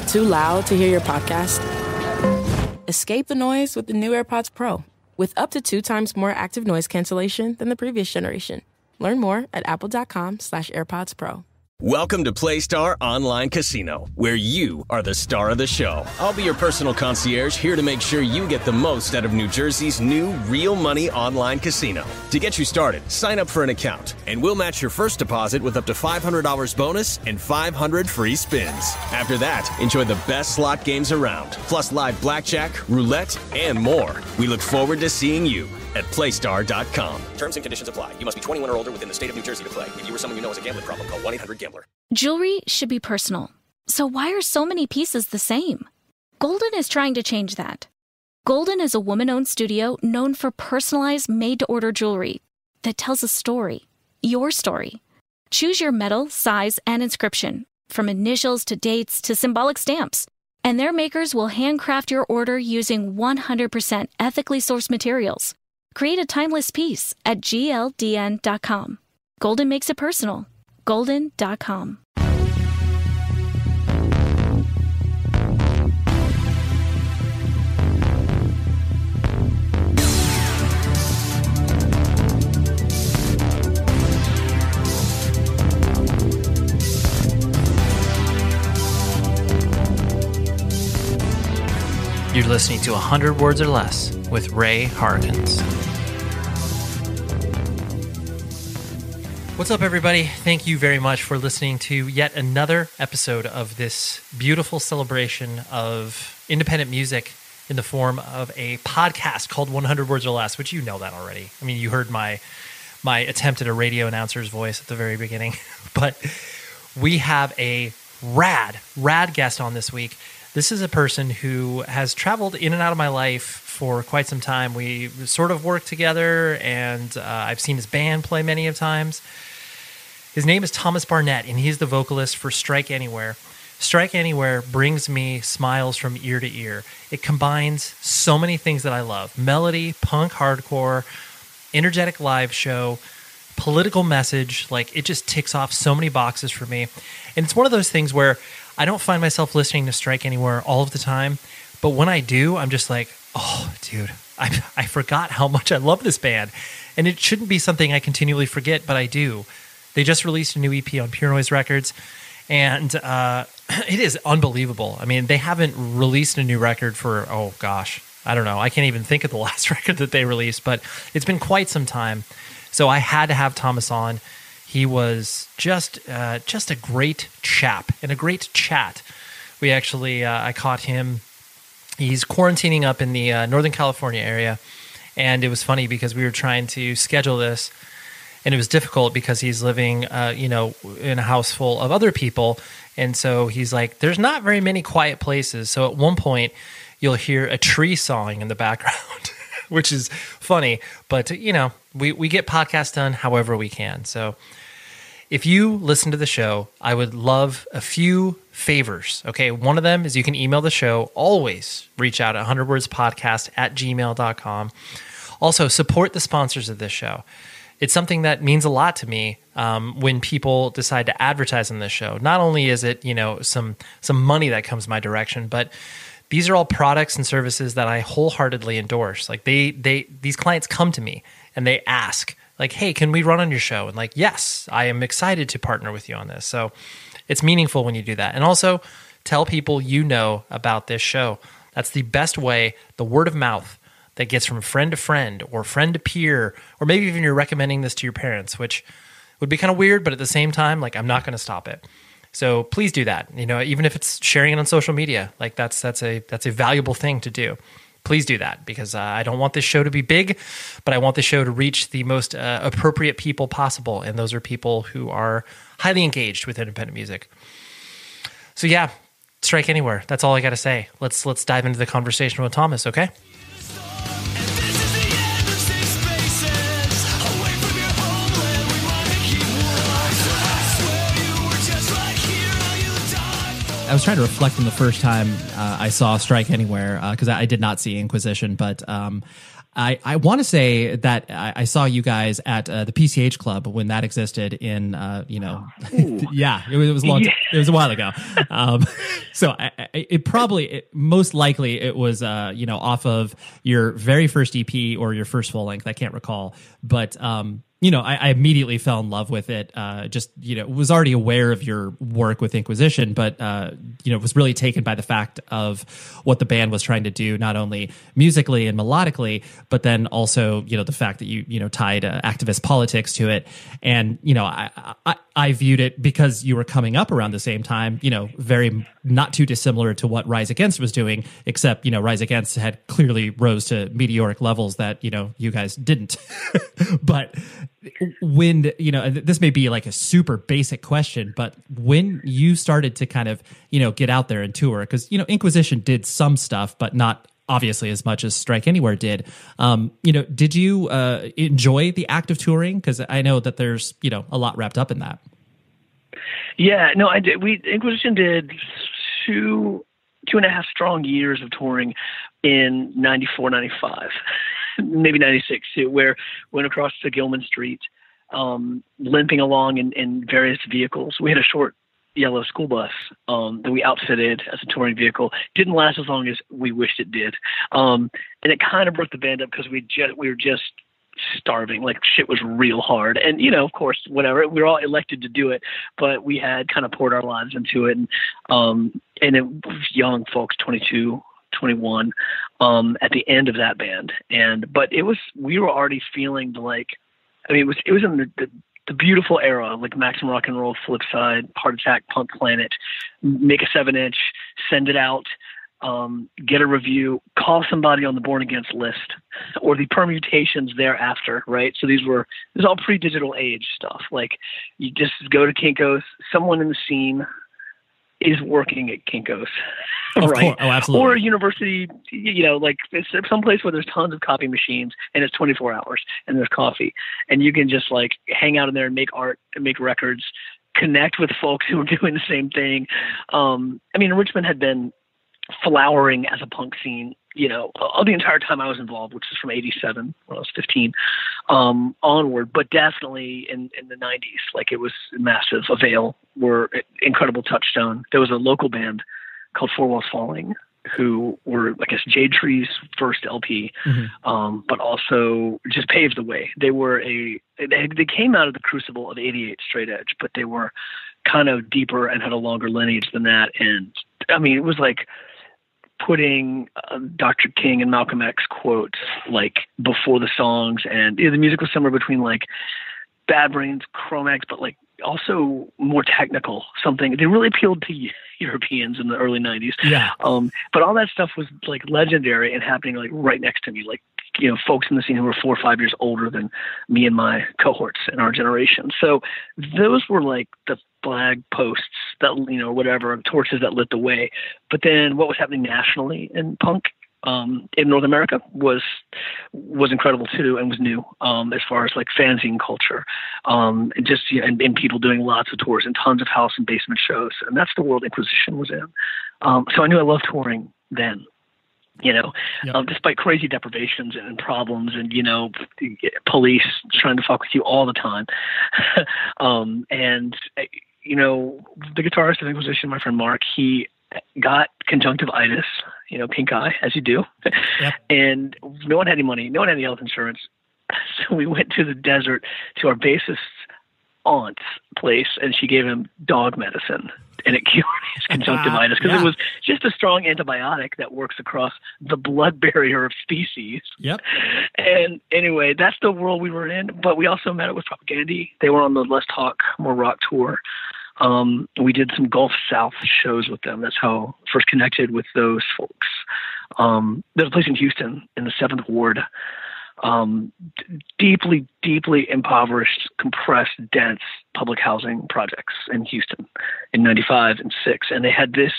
Too loud to hear your podcast? Escape the noise with the new AirPods Pro, with up to 2 times more active noise cancellation than the previous generation. Learn more at apple.com/AirPods Pro. Welcome to PlayStar Online Casino, where you are the star of the show. I'll be your personal concierge, here to make sure you get the most out of New Jersey's new real money online casino. To get you started, sign up for an account, and we'll match your first deposit with up to $500 bonus and 500 free spins. After that, enjoy the best slot games around, plus live blackjack, roulette, and more. We look forward to seeing you at playstar.com. Terms and conditions apply. You must be 21 or older within the state of New Jersey to play. If you or someone you know has a gambling problem, call 1-800-GAMBLER. Jewelry should be personal. So why are so many pieces the same? Golden is trying to change that. Golden is a woman-owned studio known for personalized, made-to-order jewelry that tells a story. Your story. Choose your metal, size, and inscription, from initials to dates to symbolic stamps. And their makers will handcraft your order using 100% ethically sourced materials. Create a timeless piece at gldn.com. Golden makes it personal. Golden.com. You're listening to 100 Words or Less with Ray Harkins. What's up, everybody? Thank you very much for listening to yet another episode of this beautiful celebration of independent music in the form of a podcast called 100 Words or Less, which you know that already. I mean, you heard my attempt at a radio announcer's voice at the very beginning. But we have a rad guest on this week. This is a person who has traveled in and out of my life for quite some time. We sort of work together, and I've seen his band play many of times. His name is Thomas Barnett, and he's the vocalist for Strike Anywhere. Strike Anywhere brings me smiles from ear to ear. It combines so many things that I love. Melody, punk, hardcore, energetic live show, political message. Like, it just ticks off so many boxes for me. And it's one of those things where I don't find myself listening to Strike Anywhere all of the time, but when I do, I'm just like, oh, dude, I forgot how much I love this band. And it shouldn't be something I continually forget, but I do. They just released a new EP on Pure Noise Records, and it is unbelievable. I mean, they haven't released a new record for, oh gosh, I don't know. I can't even think of the last record that they released, but it's been quite some time. So I had to have Thomas on. He was just a great chap and a great chat. We actually, I caught him. He's quarantining up in the Northern California area, and it was funny because we were trying to schedule this, and it was difficult because he's living, in a house full of other people, and so he's like, "There's not very many quiet places." So at one point, you'll hear a tree sawing in the background, which is funny. But we get podcasts done however we can. So if you listen to the show, I would love a few favors. Okay, one of them is you can email the show. Always reach out at 100wordspodcast@gmail.com. Also, support the sponsors of this show. It's something that means a lot to me when people decide to advertise on this show. Not only is it some money that comes my direction, but these are all products and services that I wholeheartedly endorse. Like these clients come to me and they ask, like, "Hey, can we run on your show?" And like, "Yes, I am excited to partner with you on this." So it's meaningful when you do that. And also tell people you know about this show. That's the best way, the word of mouth that gets from friend to friend or friend to peer, or maybe even you're recommending this to your parents, which would be kind of weird, but at the same time, like, I'm not going to stop it. So please do that. Even if it's sharing it on social media, like that's a valuable thing to do. Please do that, because I don't want this show to be big, but I want this show to reach the most appropriate people possible, and those are people who are highly engaged with independent music. So yeah, Strike Anywhere. That's all I got to say. Let's dive into the conversation with Thomas, okay? I was trying to reflect on the first time I saw Strike Anywhere, because I did not see Inquisition, but I want to say that I saw you guys at the PCH Club when that existed in, yeah, it was a long time. It was a while ago. So most likely it was, off of your very first EP or your first full length. I can't recall, but, I immediately fell in love with it. Was already aware of your work with Inquisition, but, was really taken by the fact of what the band was trying to do, not only musically and melodically, but then also, the fact that you tied activist politics to it. And, I viewed it because you were coming up around the same time, very not too dissimilar to what Rise Against was doing, except, Rise Against had clearly rose to meteoric levels that, you guys didn't. But when, this may be like a super basic question, but when you started to kind of, get out there and tour, because, Inquisition did some stuff, but not obviously as much as Strike Anywhere did. Did you enjoy the act of touring? Because I know that there's, a lot wrapped up in that. Yeah, no, I did. Inquisition did 2.5 strong years of touring in 94, 95. Maybe 96 too, where went across to Gilman Street, limping along in various vehicles. We had a short yellow school bus that we outfitted as a touring vehicle. Didn't last as long as we wished it did, and it kind of broke the band up because we were just starving. Like, shit was real hard, and of course, whatever. We were all elected to do it, but we had kind of poured our lives into it, and it was young folks, 22. 21 at the end of that band, but we were already feeling it was in the beautiful era, like Maximum Rock and Roll, Flipside, Heart Attack, Punk Planet, make a 7-inch, send it out, get a review, call somebody on the Born Against list, or the permutations thereafter, right? So this is all pre-digital age stuff. Like, you just go to Kinko's, someone in the scene is working at Kinko's, right? Oh, absolutely. Or a university, like it's someplace where there's tons of copy machines and it's 24 hours and there's coffee, and you can just like hang out in there and make art and make records, connect with folks who are doing the same thing. Richmond had been flowering as a punk scene, all the entire time I was involved, which is from 87 when I was 15 onward, but definitely in the 90s, like it was massive. Avail were incredible touchstone. There was a local band called Four Walls Falling who were, I guess, Jade Tree's first LP, but also just paved the way. They came out of the crucible of 88 straight edge, but they were kind of deeper and had a longer lineage than that. And it was like putting Dr. King and Malcolm X quotes like before the songs, and the music was somewhere between like Bad Brains, Chromax, but like also more technical. Something they really appealed to Europeans in the early 90s. Yeah. But all that stuff was like legendary and happening like right next to me, like folks in the scene who were 4 or 5 years older than me and my cohorts in our generation. So those were like the flag posts that, whatever, torches that lit the way. But then what was happening nationally in punk in North America was incredible too, and was new as far as like fanzine culture, and just and people doing lots of tours and tons of house and basement shows, and that's the world Inquisition was in. So I knew I loved touring then. Despite crazy deprivations and problems and, police trying to fuck with you all the time. The guitarist of Inquisition, my friend Mark, he got conjunctivitis, pink eye, as you do. Yep. And no one had any money. No one had any health insurance. So we went to the desert to our bassist's aunt's place, and she gave him dog medicine, and it cured his conjunctivitis because it was just a strong antibiotic that works across the blood barrier of species. Yep. And anyway, that's the world we were in. But we also met up with Propaganda. They were on the Let's Talk More Rock tour. We did some Gulf South shows with them. That's how I first connected with those folks. There's a place in Houston in the 7th Ward. Deeply, deeply impoverished, compressed, dense public housing projects in Houston in 95 and 6. And they had this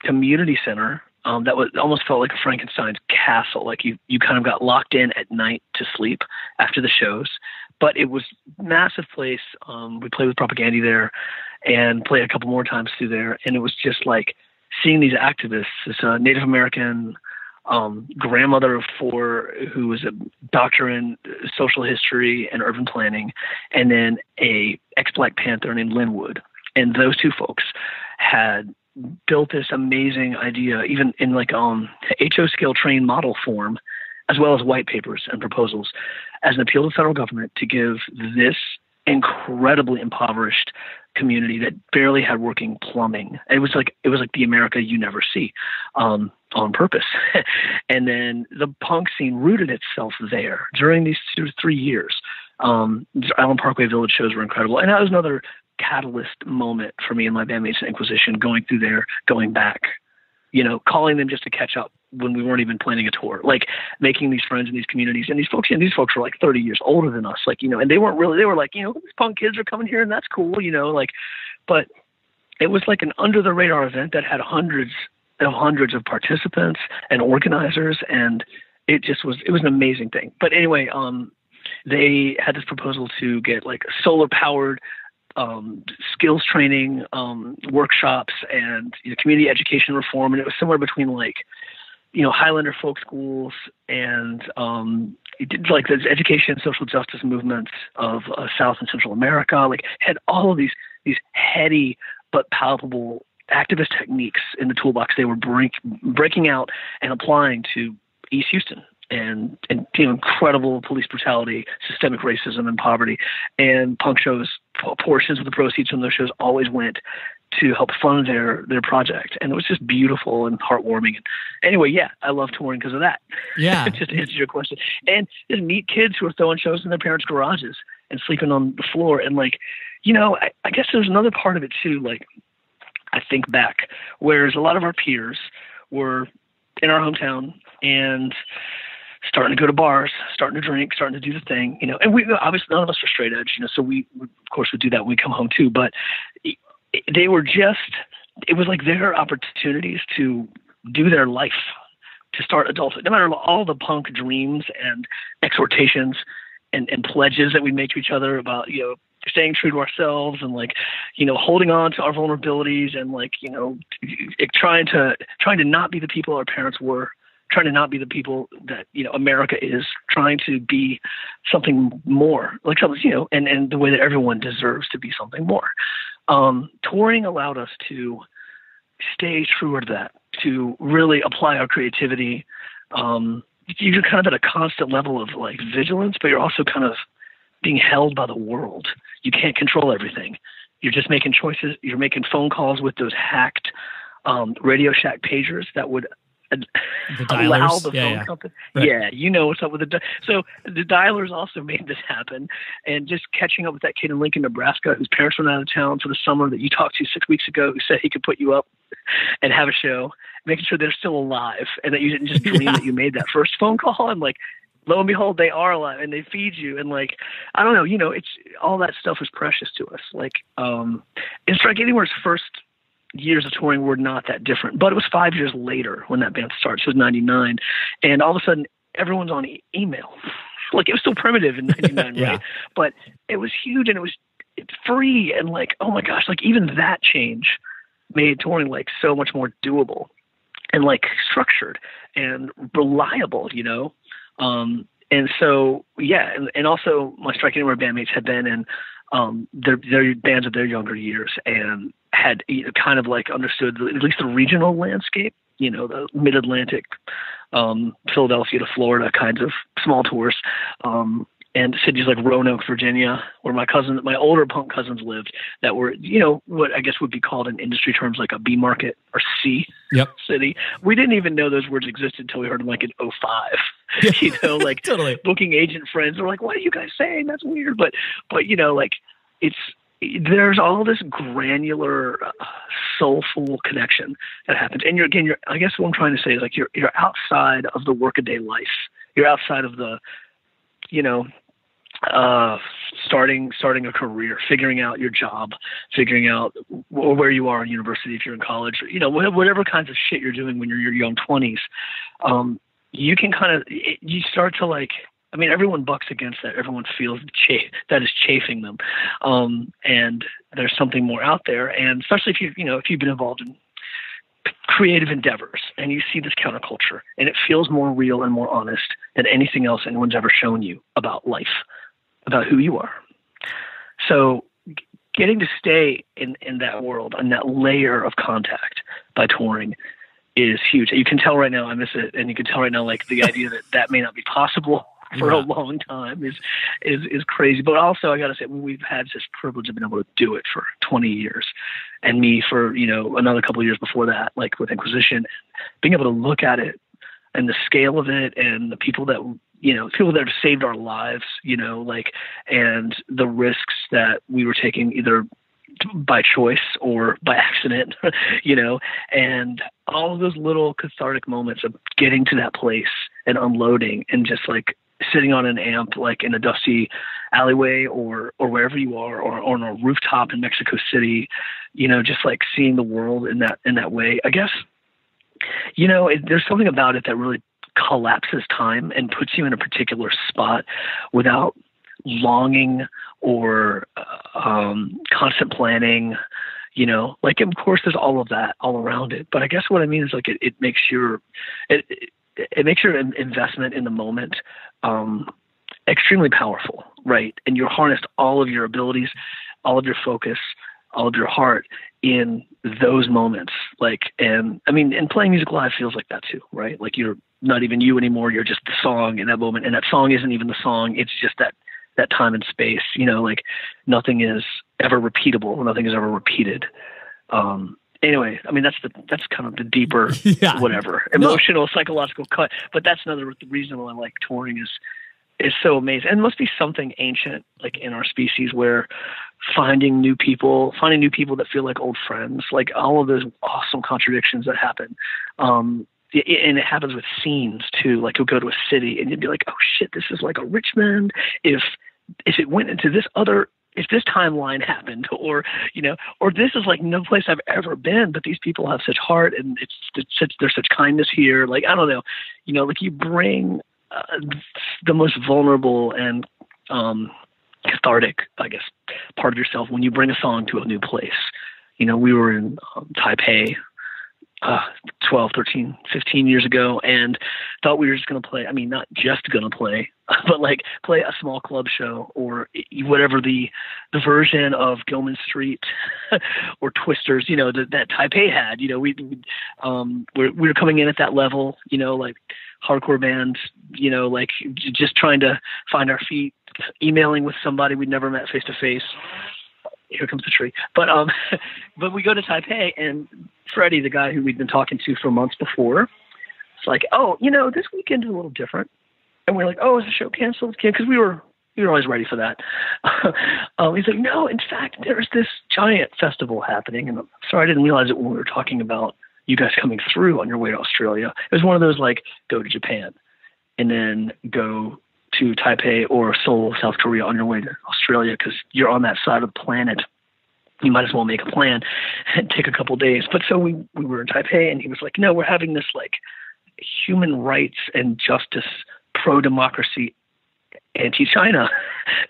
community center that was almost felt like a Frankenstein's castle. Like you kind of got locked in at night to sleep after the shows. But it was a massive place. We played with Propaganda there and played a couple more times through there. And it was just like seeing these activists, this Native American grandmother of 4 who was a doctor in social history and urban planning, and then a ex-Black Panther named Linwood. And those 2 folks had built this amazing idea, even in like HO scale train model form, as well as white papers and proposals, as an appeal to the federal government to give this incredibly impoverished community that barely had working plumbing. It was like the America you never see, on purpose. And then the punk scene rooted itself there during these 2 to 3 years. Island Parkway Village shows were incredible, and that was another catalyst moment for me and my bandmates in Inquisition, going through there, going back, calling them just to catch up when we weren't even planning a tour, like making these friends in these communities. And these folks were like 30 years older than us, and they were like, these punk kids are coming here and that's cool, but it was like an under the radar event that had hundreds of participants and organizers. And it was an amazing thing. But anyway, they had this proposal to get like solar powered skills training workshops and community education reform, and it was somewhere between like Highlander folk schools and it did like the education and social justice movements of South and Central America. Like had all of these heady but palpable activist techniques in the toolbox they were breaking out and applying to East Houston. And incredible police brutality, systemic racism, and poverty. And punk shows, portions of the proceeds from those shows always went to help fund their project. And it was just beautiful and heartwarming. And anyway, yeah, I love touring because of that. Yeah. Just to answer your question. And just meet kids who are throwing shows in their parents' garages and sleeping on the floor. And like, I guess there's another part of it too. Like, I think back, whereas a lot of our peers were in our hometown and starting to go to bars, starting to drink, starting to do the thing, and we obviously none of us were straight edge, so we of course would do that when we come home too. But they were it was like their opportunities to do their life, to start adulthood, no matter all the punk dreams and exhortations and pledges that we make to each other about, staying true to ourselves and like, holding on to our vulnerabilities and like, trying to not be the people our parents were, trying to not be the people that, America is, trying to be something more, like something, and the way that everyone deserves to be something more. Touring allowed us to stay truer to that, to really apply our creativity. You're kind of at a constant level of like vigilance, but you're also kind of being held by the world. You can't control everything. You're just making choices. You're making phone calls with those hacked Radio Shack pagers that would allow the phone company. Right. Yeah, you know what's up with so the dialers also made this happen. And just catching up with that kid in Lincoln, Nebraska, whose parents went out of town for the summer that you talked to 6 weeks ago, who said he could put you up and have a show, making sure they're still alive and that you didn't just dream that you made that first phone call. And like, lo and behold, they are alive and they feed you. And like, I don't know, it's all that stuff is precious to us. Like, and Strike Anywhere's first years of touring were not that different, but it was 5 years later when that band started. So it was 99. And all of a sudden everyone's on email. Like it was still primitive in 99, yeah. Right? But it was huge and it's free. And like, oh my gosh, like even that change made touring like so much more doable and like structured and reliable, and so, yeah. And also my Strike Anywhere bandmates had been in, their bands of their younger years and had kind of like understood at least the regional landscape, the mid-Atlantic, Philadelphia to Florida kinds of small tours, and cities like Roanoke, Virginia, where my older punk cousins lived, that were, what I guess would be called in industry terms like a B market or C city. We didn't even know those words existed until we heard them like in 2005. Like totally. Booking agent friends were like, "What are you guys saying? That's weird." But like there's all this granular, soulful connection that happens. And I guess what I'm trying to say is like you're outside of the workaday life. You're outside of the, starting a career, figuring out your job, figuring out where you are in university if you're in college, whatever kinds of shit you're doing when you're in your young 20s. You can you start to like, everyone bucks against that. Everyone feels that is chafing them. And there's something more out there. And especially if you've been involved in creative endeavors, and you see this counterculture, and it feels more real and more honest than anything else anyone's ever shown you about life, about who you are. So getting to stay in that world and that layer of contact by touring is huge. You can tell right now I miss it, and you can tell right now, like, the idea that may not be possible for a long time is crazy. But also, I got to say, we've had this privilege of being able to do it for 20 years, and me for, another couple of years before that, like with Inquisition, being able to look at it and the scale of it and the people that, people that have saved our lives, and the risks that we were taking either by choice or by accident, and all of those little cathartic moments of getting to that place and unloading and just like sitting on an amp, like in a dusty alleyway or wherever you are, or on a rooftop in Mexico City, just like seeing the world in that way. I guess, there's something about it that really collapses time and puts you in a particular spot without longing or constant planning, like, of course there's all of that all around it. But I guess what I mean is, like, it makes your investment in the moment extremely powerful, right? And you harnessed all of your abilities, all of your focus, all of your heart in those moments. And playing music live feels like that too, right? Like, you're not even you anymore. You're just the song in that moment. And that song isn't even the song. It's just that time and space, like, nothing is ever repeatable. Nothing is ever repeated. Anyway, that's kind of the deeper, emotional, psychological cut. But that's another reason why I like touring is so amazing. And it must be something ancient, like, in our species, where finding new people that feel like old friends, like all of those awesome contradictions that happen. And it happens with scenes too. Like, you'll go to a city and you'd be like, oh shit, this is like a Richmond. If it went into this other, if this timeline happened, or this is like no place I've ever been, but these people have such heart, and there's such kindness here. Like, I don't know, like, you bring the most vulnerable and cathartic, I guess, part of yourself when you bring a song to a new place. We were in Taipei 12, 13, 15 years ago, and thought we were just going to play. Not just going to play, but like play a small club show or whatever the version of Gilman Street or Twisters, that Taipei had. We were coming in at that level, like hardcore bands, like just trying to find our feet, emailing with somebody we'd never met face to face. Here comes the tree. But we go to Taipei, and Freddie, the guy who we'd been talking to for months before, it's like, oh, this weekend is a little different. And we're like, oh, is the show canceled? Because we were always ready for that. He's like, no, in fact, there's this giant festival happening. And I'm sorry, I didn't realize it when we were talking about you guys coming through on your way to Australia. It was one of those, like, go to Japan and then go to Taipei or Seoul, South Korea on your way to Australia, because you're on that side of the planet. You might as well make a plan and take a couple days. But so we were in Taipei, and he was like, no, we're having this, like, human rights and justice, pro-democracy, anti-China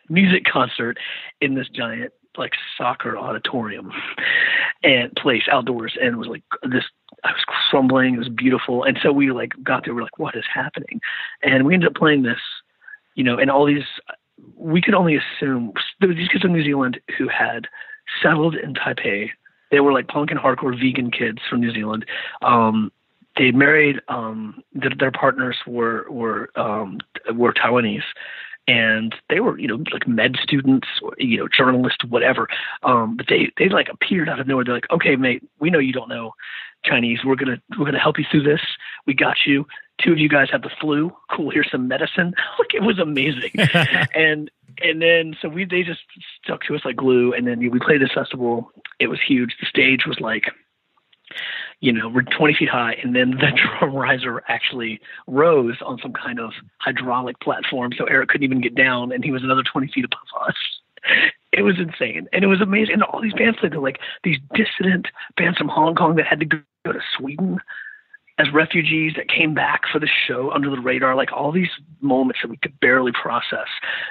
music concert in this giant, like, soccer auditorium and place outdoors. And it was like this, I was crumbling. It was beautiful. And so we, like, got there. We're like, what is happening? And we ended up playing this, and all these, we could only assume there were these kids from New Zealand who had settled in Taipei. They were like punk and hardcore vegan kids from New Zealand. They married, their partners were Taiwanese, and they were, like med students, or, journalists, whatever. But they like appeared out of nowhere. They're like, okay, mate, we know you don't know Chinese. We're gonna help you through this. We got you. 2 of you guys have the flu. Cool. Here's some medicine. Like, it was amazing. and then so they just stuck to us like glue. And then we played this festival. It was huge. The stage was like, we're 20 feet high, and then the drum riser actually rose on some kind of hydraulic platform, so Eric couldn't even get down, and he was another 20 feet above us. It was insane, and it was amazing. And all these bands played, like these dissident bands from Hong Kong that had to go to Sweden as refugees that came back for the show under the radar, like all these moments that we could barely process.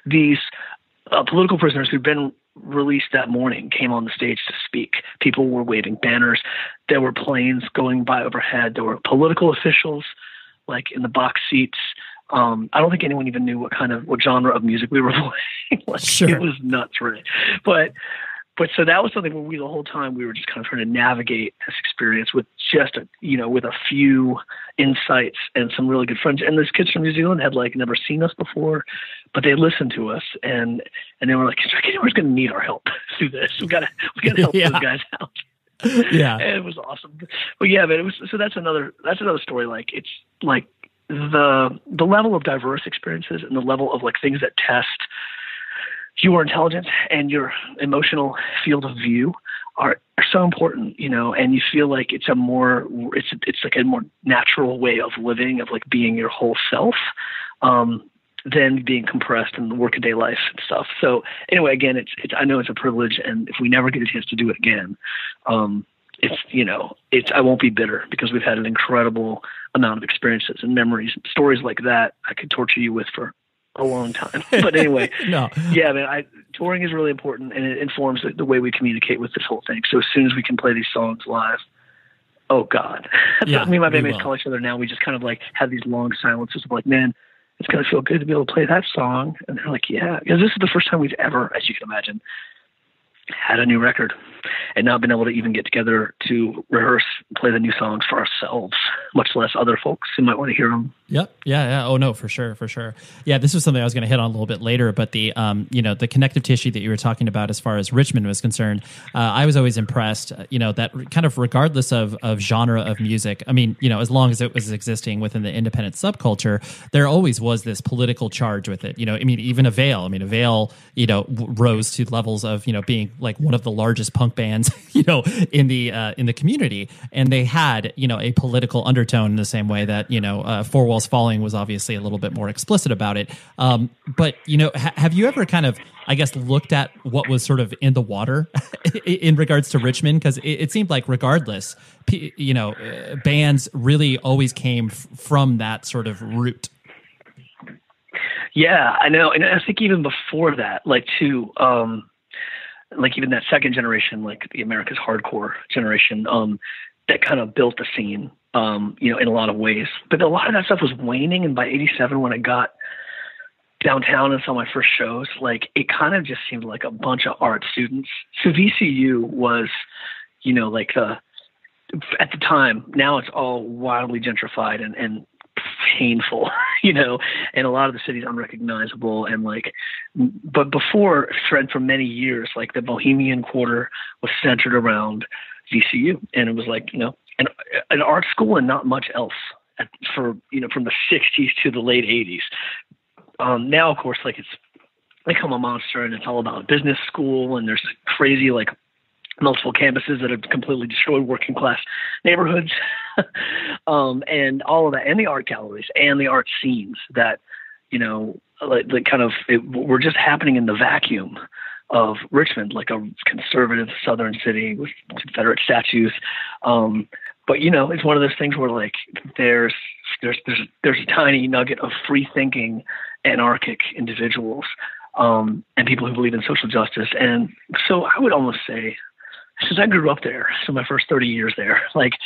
These political prisoners who'd been released that morning came on the stage to speak. People were waving banners. There were planes going by overhead. There were political officials like in the box seats. I don't think anyone even knew what genre of music we were playing. Like, sure. It was nuts, right? But so that was something where the whole time we were just kind of trying to navigate this experience with just with a few insights and some really good friends. And those kids from New Zealand had like never seen us before, but they listened to us and they were like, we're going to need our help through this. We got to help those guys out. Yeah. And it was awesome. But yeah, but it was, so that's another story. Like, it's like the level of diverse experiences and the level of like things that test your intelligence and your emotional field of view are so important, and you feel like it's like a more natural way of living, of like being your whole self, than being compressed in the workaday life and stuff. So anyway, again, I know it's a privilege, and if we never get a chance to do it again, I won't be bitter, because we've had an incredible amount of experiences and memories, stories like that I could torture you with for a long time. But anyway, No. Yeah, man, touring is really important, and it informs the way we communicate with this whole thing. So as soon as we can play these songs live, oh God. Yeah, me and my we bandmates will. call each other now. We just kind of like have these long silences of like, man, it's going to feel good to be able to play that song. And they're like, yeah, because this is the first time we've ever, as you can imagine, had a new record and not been able to even get together to rehearse and play the new songs for ourselves, much less other folks who might want to hear them. Yep. Yeah. Oh no, for sure. Yeah. This was something I was going to hit on a little bit later, but the the connective tissue that you were talking about as far as Richmond was concerned, I was always impressed, that kind of regardless of genre of music, I mean, as long as it was existing within the independent subculture, there always was this political charge with it. I mean, even Avail, rose to levels of, being like one of the largest punk bands, in the community. And they had, a political undertone in the same way that, Four Walls Falling was obviously a little bit more explicit about it. But, have you ever kind of, I guess, looked at what was sort of in the water in regards to Richmond? Because it seemed like regardless, bands really always came from that sort of root. Yeah, I know. And I think even before that, even that second generation, like the America's hardcore generation, that kind of built the scene, in a lot of ways. But a lot of that stuff was waning. And by 87, when I got downtown and saw my first shows, like it kind of just seemed like a bunch of art students. So VCU was, at the time, now it's all wildly gentrified and painful, and a lot of the city's unrecognizable. And but before, for many years, like the Bohemian Quarter was centered around VCU, and it was like, an art school and not much else from the 60s to the late 80s. Now, of course, it's become a monster, and it's all about business school, and there's crazy, multiple campuses that have completely destroyed working class neighborhoods, and all of that, and the art galleries and the art scenes that, were just happening in the vacuum of Richmond, like a conservative southern city with Confederate statues. But it's one of those things where there's a tiny nugget of free thinking anarchic individuals, and people who believe in social justice. And so I would almost say, since I grew up there, so my first 30 years there, it's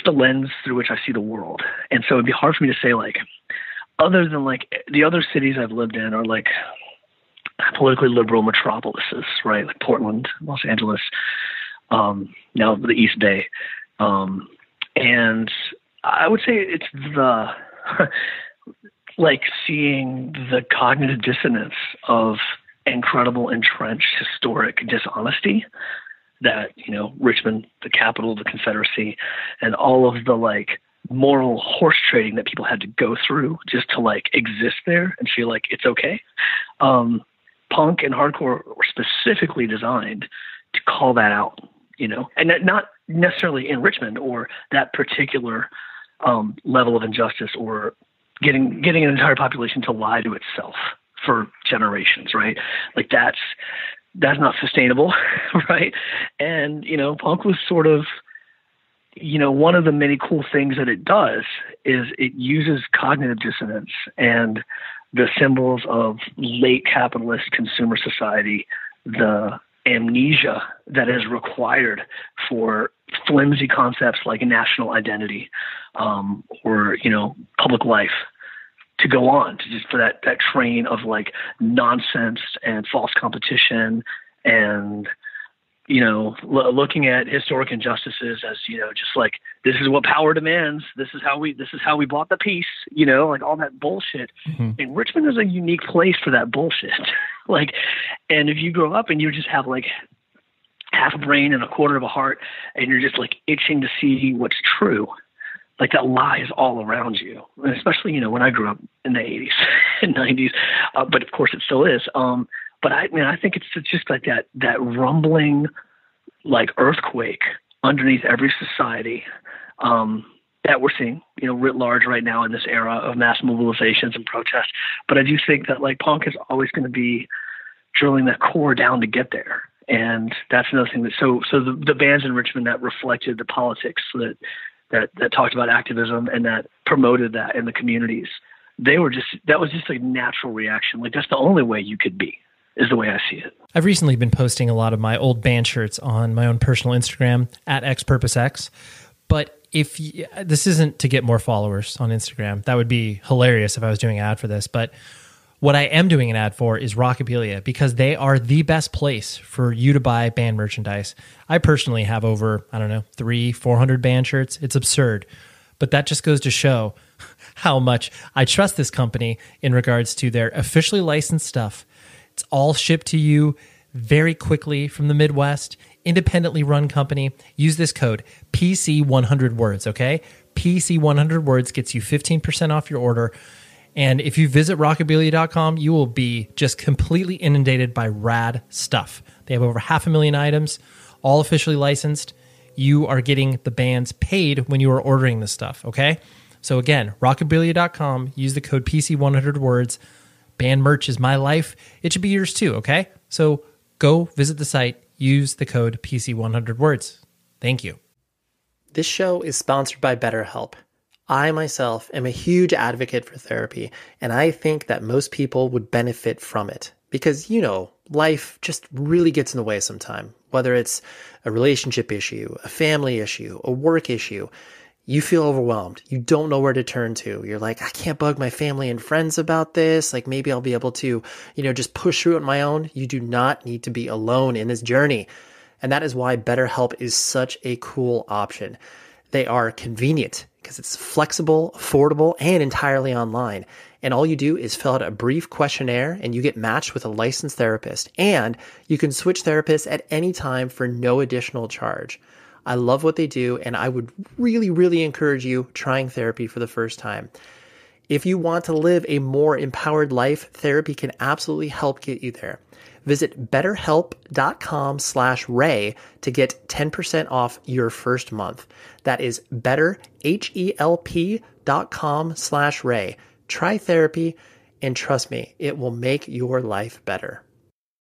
the lens through which I see the world. And so it'd be hard for me to say, other than the other cities I've lived in are politically liberal metropolises, right? Like Portland, Los Angeles, now the East Bay. And I would say it's seeing the cognitive dissonance of incredible, entrenched, historic dishonesty that, Richmond, the capital of the Confederacy, and all of the moral horse trading that people had to go through just to exist there and feel like it's okay. Punk and hardcore were specifically designed to call that out, and that not necessarily in Richmond or that particular level of injustice or getting an entire population to lie to itself for generations, right? That's not sustainable, right? And, punk was sort of, one of the many cool things that it does is it uses cognitive dissonance and the symbols of late capitalist consumer society, the amnesia that is required for flimsy concepts like a national identity, or, public life to go on, to just for that train of like nonsense and false competition and, looking at historic injustices as, just like, this is what power demands. This is how we bought the peace, like all that bullshit. Mm-hmm. And Richmond is a unique place for that bullshit. Like, and if you grow up and you just have like half a brain and a quarter of a heart, and you're just like itching to see what's true, like that lies all around you. And especially, when I grew up in the 80s and 90s, but of course it still is. But I think it's just like that rumbling, like earthquake underneath every society that we're seeing, writ large right now in this era of mass mobilizations and protests. But I do think that like punk is always going to be drilling that core down to get there. And that's another thing so the bands in Richmond that reflected the politics that talked about activism and that promoted that in the communities, that was just a natural reaction. Like that's the only way you could be, is the way I see it. I've recently been posting a lot of my old band shirts on my own personal Instagram at xpurposex. But this isn't to get more followers on Instagram. That would be hilarious if I was doing an ad for this. But what I am doing an ad for is Rockabilia, because they are the best place for you to buy band merchandise. I personally have over, 300-400 band shirts. It's absurd. But that just goes to show how much I trust this company in regards to their officially licensed stuff. It's all shipped to you very quickly from the Midwest, independently run company. Use this code PC100words, okay? PC100words gets you 15% off your order. And if you visit rockabilia.com, you will be just completely inundated by rad stuff. They have over 500,000 items, all officially licensed. You are getting the bands paid when you are ordering this stuff, okay? So again, rockabilia.com, use the code PC100words. Band merch is my life. It should be yours too, okay? So go visit the site, use the code PC100words. Thank you. This show is sponsored by BetterHelp. I myself am a huge advocate for therapy, and I think that most people would benefit from it because, life just really gets in the way sometime. Whether it's a relationship issue, a family issue, a work issue, you feel overwhelmed. You don't know where to turn to. You're like, I can't bug my family and friends about this. Like maybe I'll be able to, just push through it on my own. You do not need to be alone in this journey. And that is why BetterHelp is such a cool option. They are convenient because it's flexible, affordable, and entirely online. And all you do is fill out a brief questionnaire and you get matched with a licensed therapist. And you can switch therapists at any time for no additional charge. I love what they do, and I would really, really encourage you trying therapy for the first time. If you want to live a more empowered life, therapy can absolutely help get you there. Visit betterhelp.com/Ray to get 10% off your first month. That is betterhelp.com/Ray. Try therapy, and trust me, it will make your life better.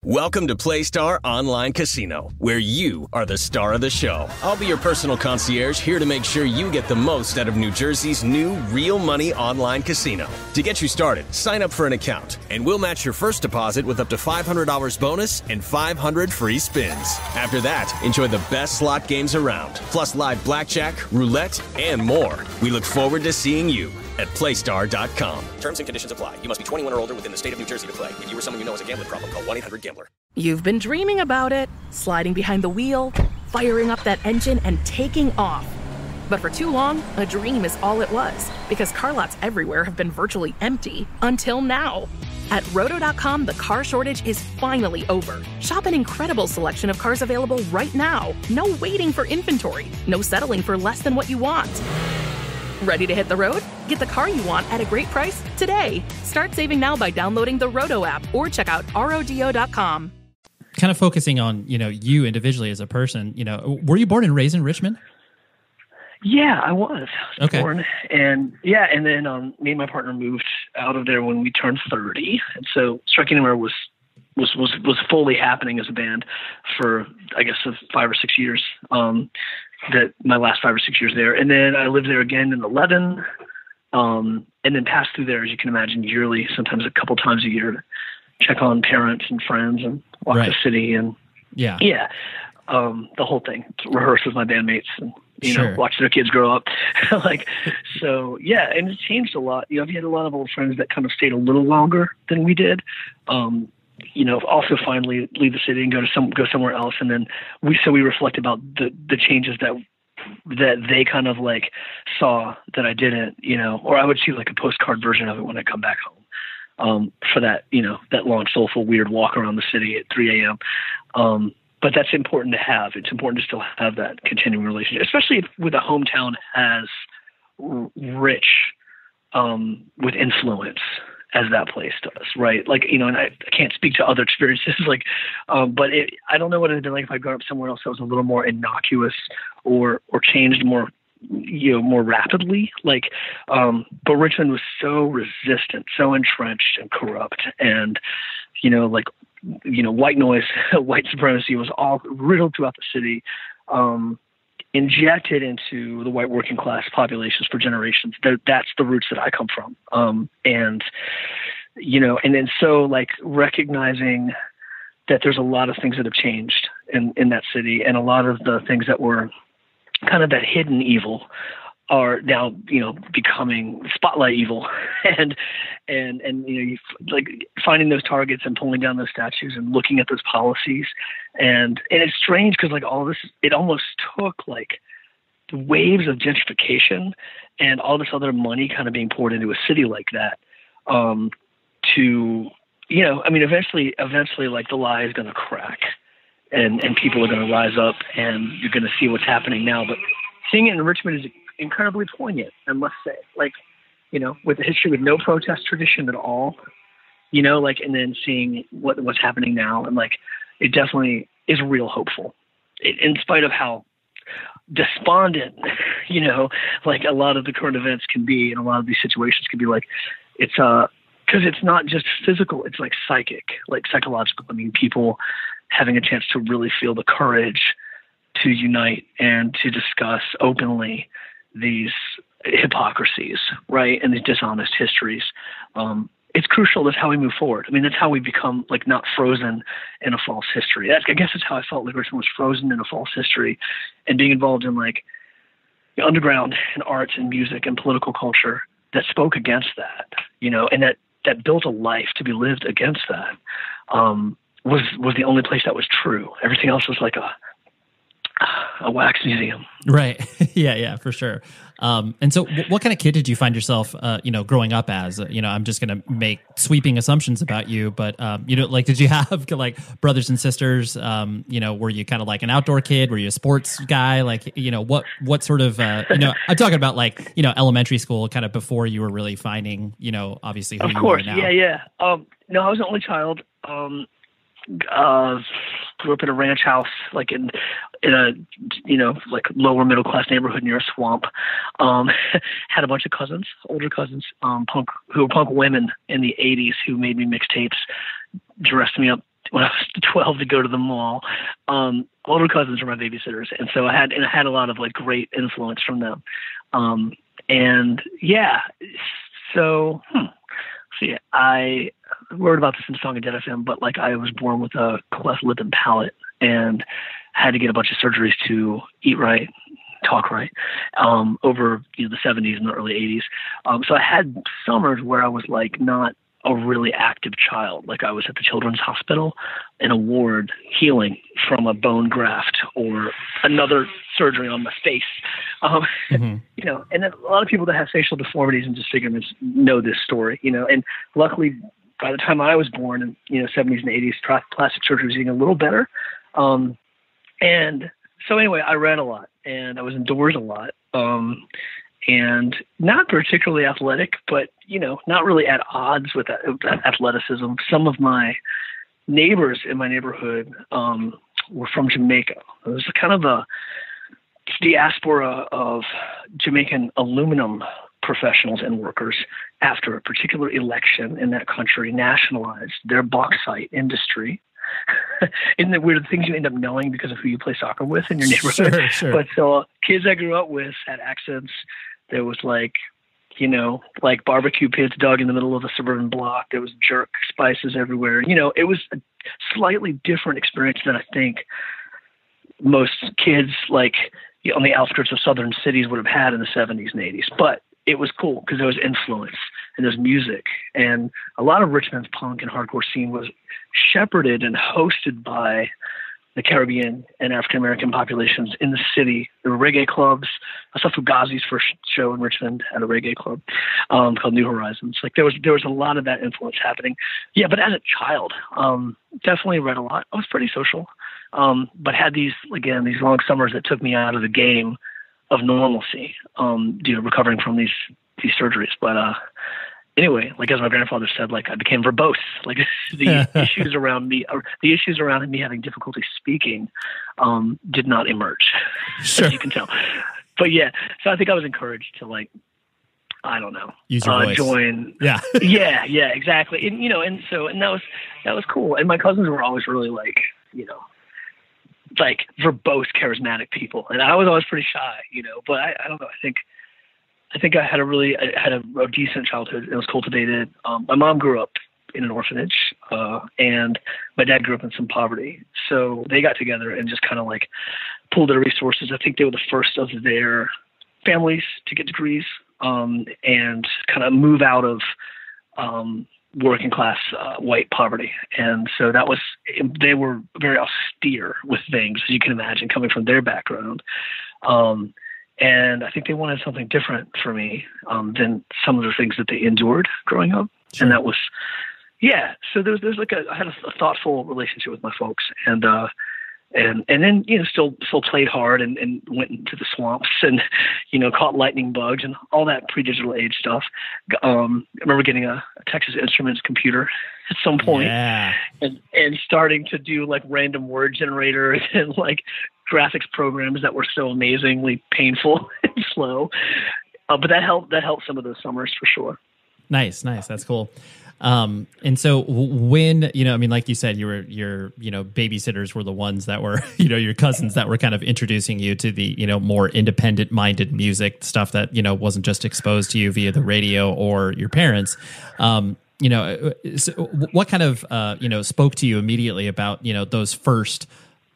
Welcome to PlayStar Online Casino, where you are the star of the show. I'll be your personal concierge, here to make sure you get the most out of New Jersey's new real money online casino. To get you started, sign up for an account, and we'll match your first deposit with up to $500 bonus and 500 free spins. After that, enjoy the best slot games around, plus live blackjack, roulette, and more. We look forward to seeing you at playstar.com. Terms and conditions apply. You must be 21 or older within the state of New Jersey to play. If you or someone you know has a gambling problem, call 1-800-GAMBLER. You've been dreaming about it, sliding behind the wheel, firing up that engine, and taking off. But for too long, a dream is all it was, because car lots everywhere have been virtually empty until now. At Roto.com, the car shortage is finally over. Shop an incredible selection of cars available right now. No waiting for inventory. No settling for less than what you want. Ready to hit the road? Get the car you want at a great price today. Start saving now by downloading the Roto app or check out rodo.com. Kind of focusing on, you individually as a person, were you born and raised in Richmond? Yeah, I was okay. Born. And then me and my partner moved out of there when we turned 30. And so Strike Anywhere was fully happening as a band for, I guess, 5 or 6 years. That my last 5 or 6 years there. And then I lived there again in 11, And then pass through there, as you can imagine, yearly, sometimes a couple times a year, to check on parents and friends and walk the city and the whole thing. Rehearse with my bandmates and watch their kids grow up. So and it changed a lot. I've had a lot of old friends that kind of stayed a little longer than we did. Also finally leave the city and go somewhere else. And then we reflect about the changes that they kind of like saw that I didn't, or I would see like a postcard version of it when I come back home, for that, that long, soulful, weird walk around the city at 3 a.m. But that's important to have. It's important to still have that continuing relationship, especially with a hometown as rich, with influence as that place does, right? And I can't speak to other experiences, but I don't know what it would have been like if I'd grown up somewhere else that was a little more innocuous or changed more, more rapidly. But Richmond was so resistant, so entrenched and corrupt, and white noise, white supremacy was all riddled throughout the city, injected into the white working class populations for generations. That's the roots that I come from. And then so recognizing that there's a lot of things that have changed in that city, and a lot of the things that were kind of that hidden evil are now, becoming spotlight evil, and finding those targets and pulling down those statues and looking at those policies. And it's strange because all this, it almost took the waves of gentrification and all this other money kind of being poured into a city like that, to, eventually the lie is going to crack, and people are going to rise up, and you're going to see what's happening now. But seeing it in Richmond is incredibly poignant, I must say. With the history with no protest tradition at all, and then seeing what's happening now, and it definitely is real hopeful, in spite of how despondent, a lot of the current events can be, and a lot of these situations can be. It's because it's not just physical; it's psychological. People having a chance to really feel the courage to unite and to discuss openly these hypocrisies, right, and these dishonest histories. It's crucial. That's how we move forward. That's how we become not frozen in a false history. I guess that's how I felt Richmond was frozen in a false history, and being involved in the underground and arts and music and political culture that spoke against that, and that built a life to be lived against that, was the only place that was true. Everything else was like a wax museum. Right. Yeah, for sure. And so what kind of kid did you find yourself, growing up as? I'm just going to make sweeping assumptions about you, but, did you have brothers and sisters? Were you kind of an outdoor kid? Were you a sports guy? What sort of, I'm talking about elementary school, kind of before you were really finding, obviously who of you course. are now. Yeah. No, I was an only child. Grew up in a ranch house, in a lower middle class neighborhood near a swamp. Had a bunch of cousins, older cousins, who were punk women in the 80s who made me mixtapes, dressed me up when I was 12 to go to the mall. Older cousins were my babysitters, and so I had a lot of great influence from them. See, I wrote about this in Song and Dead FM, but I was born with a cleft lip and palate, and had to get a bunch of surgeries to eat right, talk right, over the 70s and the early 80s. So I had summers where I was not a really active child. I was at the Children's Hospital in a ward healing from a bone graft or another surgery on my face. And then a lot of people that have facial deformities and disfigurements know this story, and luckily by the time I was born in, 70s and 80s, plastic surgery was getting a little better. And so anyway, I read a lot, and I was indoors a lot. And not particularly athletic, but, not really at odds with athleticism. Some of my neighbors in my neighborhood were from Jamaica. It was kind of a diaspora of Jamaican aluminum professionals and workers after a particular election in that country nationalized their bauxite industry. Isn't it weird, the things you end up knowing because of who you play soccer with in your neighborhood? Sure. But so kids I grew up with had accents. There was you know, like barbecue pits dug in the middle of a suburban block. There was jerk spices everywhere. You know, it was a slightly different experience than I think most kids like on the outskirts of southern cities would have had in the 70s and 80s. But it was cool because there was influence and there's music. And a lot of Richmond's punk and hardcore scene was shepherded and hosted by the Caribbean and African-American populations in the city. There were reggae clubs. I saw Fugazi's first show in Richmond at a reggae club called New Horizons. Like there was a lot of that influence happening. Yeah, but as a child, definitely read a lot. I was pretty social, but had these long summers that took me out of the game of normalcy, recovering from these surgeries. But anyway, like as my grandfather said, like I became verbose. Like the issues around me having difficulty speaking did not emerge, sure. as you can tell. But yeah, so I think I was encouraged to like, I don't know, use your voice. Join. Yeah, yeah, exactly. And that was cool. And my cousins were always really like, you know, like verbose, charismatic people, and I was always pretty shy, you know. But I don't know. I think I had a decent childhood. It was cultivated. My mom grew up in an orphanage, and my dad grew up in some poverty. So they got together and just kind of like pooled their resources. I think they were the first of their families to get degrees, and kind of move out of working class white poverty. And so they were very austere with things, as you can imagine, coming from their background. And I think they wanted something different for me than some of the things that they endured growing up. Sure. And that was, yeah. So there's I had a thoughtful relationship with my folks, and then, you know, still played hard and went into the swamps and, you know, caught lightning bugs and all that pre-digital age stuff. I remember getting a Texas Instruments computer at some point, yeah. and starting to do like random word generators and like graphics programs that were so amazingly painful and slow. But that helped some of those summers for sure. Nice. That's cool. And so when, you know, I mean, like you said, your babysitters were the ones that were, you know, your cousins that were kind of introducing you to the, you know, more independent minded music stuff that, you know, wasn't just exposed to you via the radio or your parents. You know, so what kind of, you know, spoke to you immediately about, you know, those first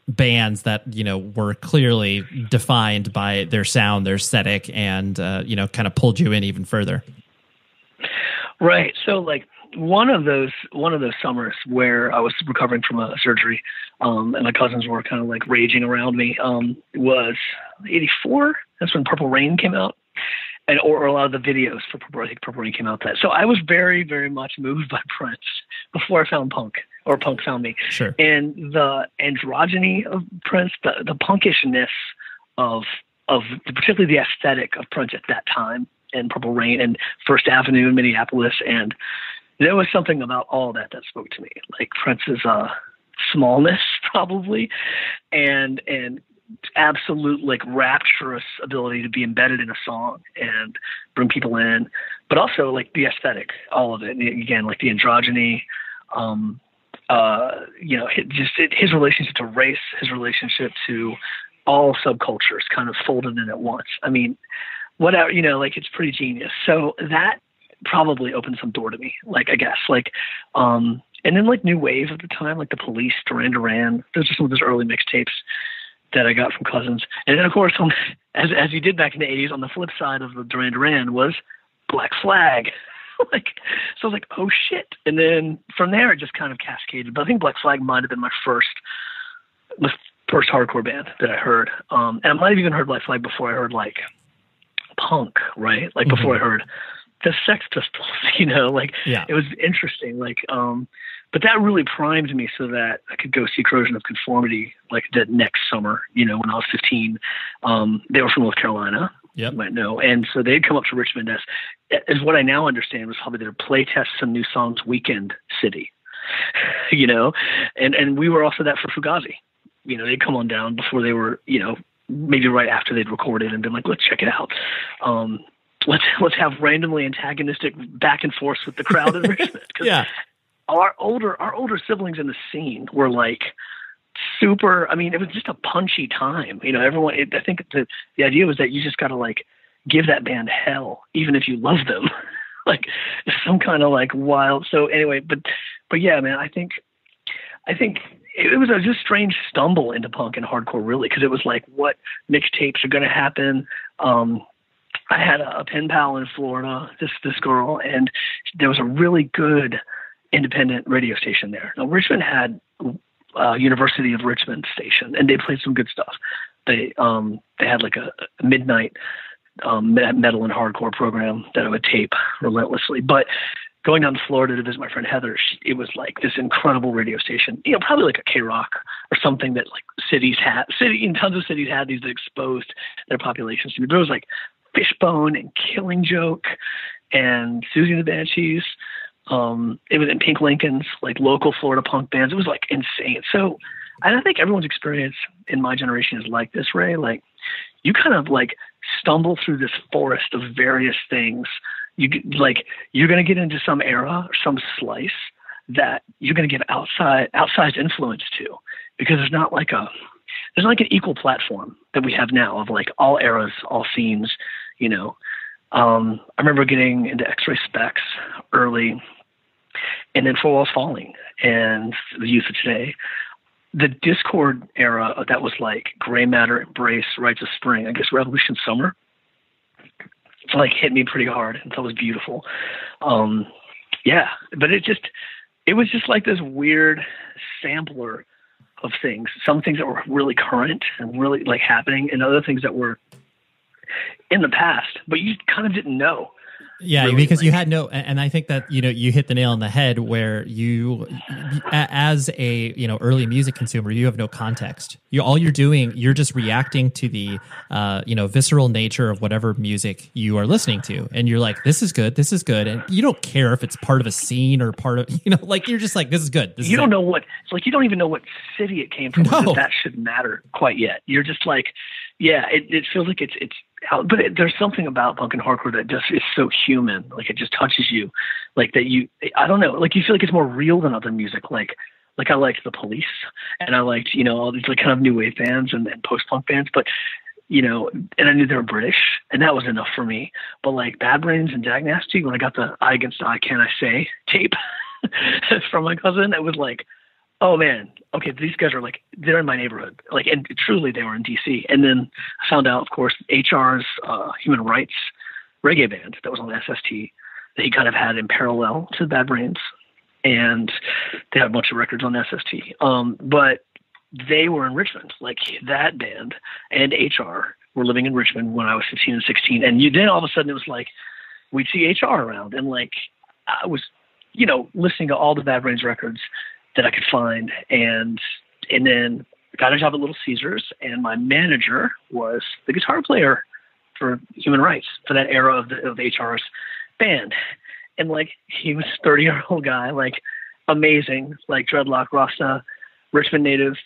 bands that, you know, were clearly defined by their sound, their aesthetic, and, you know, kind of pulled you in even further? Right. So like, one of those summers where I was recovering from a surgery, and my cousins were kind of like raging around me, was 84. That's when Purple Rain came out, or a lot of the videos for Purple Rain came out that. So I was very, very much moved by Prince before I found punk, or punk found me. Sure. And the androgyny of Prince, the punkishness of particularly the aesthetic of Prince at that time, and Purple Rain and First Avenue in Minneapolis, and there was something about all that spoke to me, like Prince's smallness, probably, and absolute like rapturous ability to be embedded in a song and bring people in, but also like the aesthetic, all of it. And again, like the androgyny, you know, his relationship to race, his relationship to all subcultures, kind of folded in at once. I mean, whatever, you know, like it's pretty genius. So that probably opened some door to me, like, I guess, like, and then like new wave at the time, like the Police, Duran Duran, those are some of those early mixtapes that I got from cousins. And then of course, as you did back in the 80s, on the flip side of the Duran Duran was Black Flag. Like, so I was like, oh shit. And then from there, it just kind of cascaded. But I think Black Flag might've been my first hardcore band that I heard. And I might have even heard Black Flag before I heard like punk, right? Like before I heard the Sex Pistols, you know, like It was interesting. Like, but that really primed me so that I could go see Corrosion of Conformity like the next summer, you know, when I was 15. They were from North Carolina, you might know. And so they'd come up to Richmond as what I now understand was probably their play test some new songs weekend city, you know, and we were also that for Fugazi. You know, they'd come on down before they were, you know, maybe right after they'd recorded and been like, let's check it out. Let's have randomly antagonistic back and forth with the crowd in Richmond. Yeah. Our older siblings in the scene were like super. I mean, it was just a punchy time. You know, everyone. I think the idea was that you just got to like give that band hell, even if you love them. Like some kind of like wild. So anyway, but yeah, man, I think it was a just strange stumble into punk and hardcore, really, because it was like, what mixtapes are going to happen? I had a pen pal in Florida, this girl, and there was a really good independent radio station there. Now, Richmond had University of Richmond station, and they played some good stuff. They had like a midnight metal and hardcore program that I would tape relentlessly. But going down to Florida to visit my friend Heather, it was like this incredible radio station, probably like a K-Rock or something that like tons of cities had these that exposed their populations to me. There was like Fishbone and Killing Joke and Susie and the Banshees. It was in Pink Lincoln's, like local Florida punk bands. It was like insane. So, and I think everyone's experience in my generation is like this, Ray. Like you kind of like stumble through this forest of various things. You're going to get into some era or some slice that you're going to get outsized influence to, because there's not like an equal platform that we have now of like all eras, all scenes, I remember getting into X-Ray Specs early, and then Four Walls Falling and the Youth of Today. The Discord era, that was like Gray Matter, Embrace, Rites of Spring, I guess Revolution Summer, like hit me pretty hard, and that was beautiful. Yeah, but it was just like this weird sampler of things. Some things that were really current and really like happening, and other things that were in the past, but you kind of didn't know. Yeah, really, because you had no, and I think that, you hit the nail on the head where you, as a, early music consumer, you have no context. All you're doing, you're just reacting to the, visceral nature of whatever music you are listening to. And you're like, this is good. And you don't care if it's part of a scene or part of, like, you're just like, this is good. You don't know it's like, you don't even know what city it came from. No. That shouldn't matter quite yet. You're just like, yeah, it feels like it's out, but there's something about punk and hardcore that just is so human. Like it just touches you, like that I don't know, like you feel like it's more real than other music. Like I liked the Police, and I liked, all these like kind of new wave bands and post-punk bands, but, and I knew they were British, and that was enough for me. But like Bad Brains and Jag Nasty, when I got the Eye Against Eye, Can I Say tape from my cousin, it was like, oh man, okay, these guys are like, they're in my neighborhood. Like, and truly they were in DC. And then I found out, of course, HR's Human Rights reggae band that was on the SST that he kind of had in parallel to Bad Brains. And they had a bunch of records on SST. But they were in Richmond, like that band and HR were living in Richmond when I was 15 and 16. And then all of a sudden it was like, we'd see HR around, and like, I was, listening to all the Bad Brains records that I could find, and then got a job at Little Caesars, and my manager was the guitar player for Human Rights for that era of HR's band. And like, he was a 30-year-old guy, like amazing, like dreadlock, Rasta, Richmond native.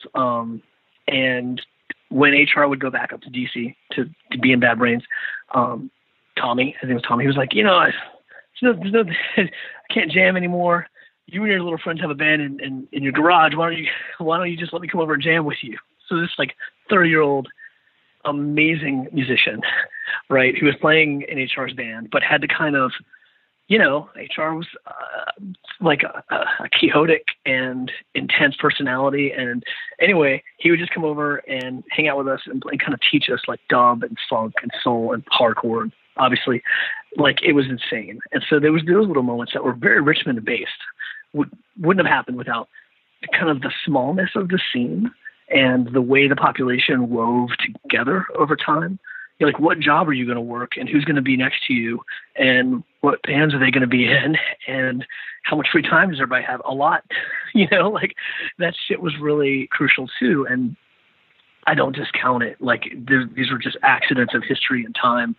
And when HR would go back up to DC to be in Bad Brains, Tommy, I think it was Tommy, he was like, I can't jam anymore. You and your little friends have a band in your garage. Why don't you just let me come over and jam with you? So this like 30-year-old amazing musician, right, who was playing in HR's band, but had to kind of, HR was like a quixotic and intense personality. And anyway, he would just come over and hang out with us and kind of teach us like dub and funk and soul and hardcore. And obviously, like, it was insane. And so there was those little moments that were very Richmond based. Wouldn't have happened without kind of the smallness of the scene and the way the population wove together over time. You're like, what job are you going to work, and who's going to be next to you, and what bands are they going to be in, and how much free time does everybody have? A lot, like that shit was really crucial too. And I don't discount it. Like these were just accidents of history and time,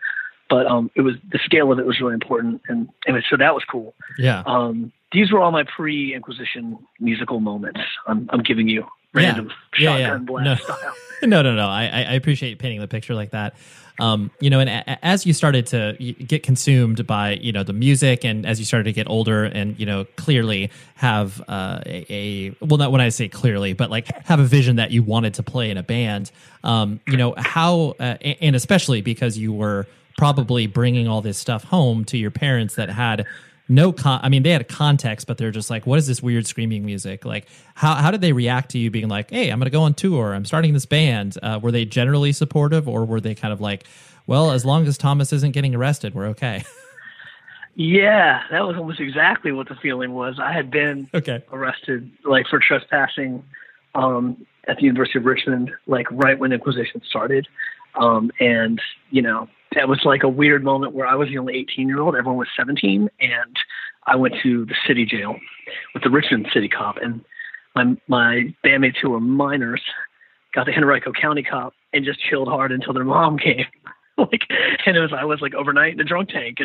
but it was, the scale of it was really important. And so that was cool. Yeah. These were all my pre-Inquisition musical moments. I'm giving you random shotgun blast style. No. I appreciate painting the picture like that. And as you started to get consumed by, the music, and as you started to get older and, clearly have well, not when I say clearly, but like have a vision that you wanted to play in a band, how, and especially because you were probably bringing all this stuff home to your parents that had no they had a context, but they're just like, what is this weird screaming music? Like, how did they react to you being like, hey, I'm going to go on tour, I'm starting this band? Were they generally supportive, or were they kind of like, well, as long as Thomas isn't getting arrested, we're okay? Yeah, that was almost exactly what the feeling was. I had been arrested, like, for trespassing at the University of Richmond, like, right when Inquisition started. And, you know, that was like a weird moment where I was the only 18-year-old. Everyone was 17. And I went to the city jail with the Richmond city cop. And my bandmates who were minors got the Henrico County cop and just chilled hard until their mom came. I was like overnight in a drunk tank,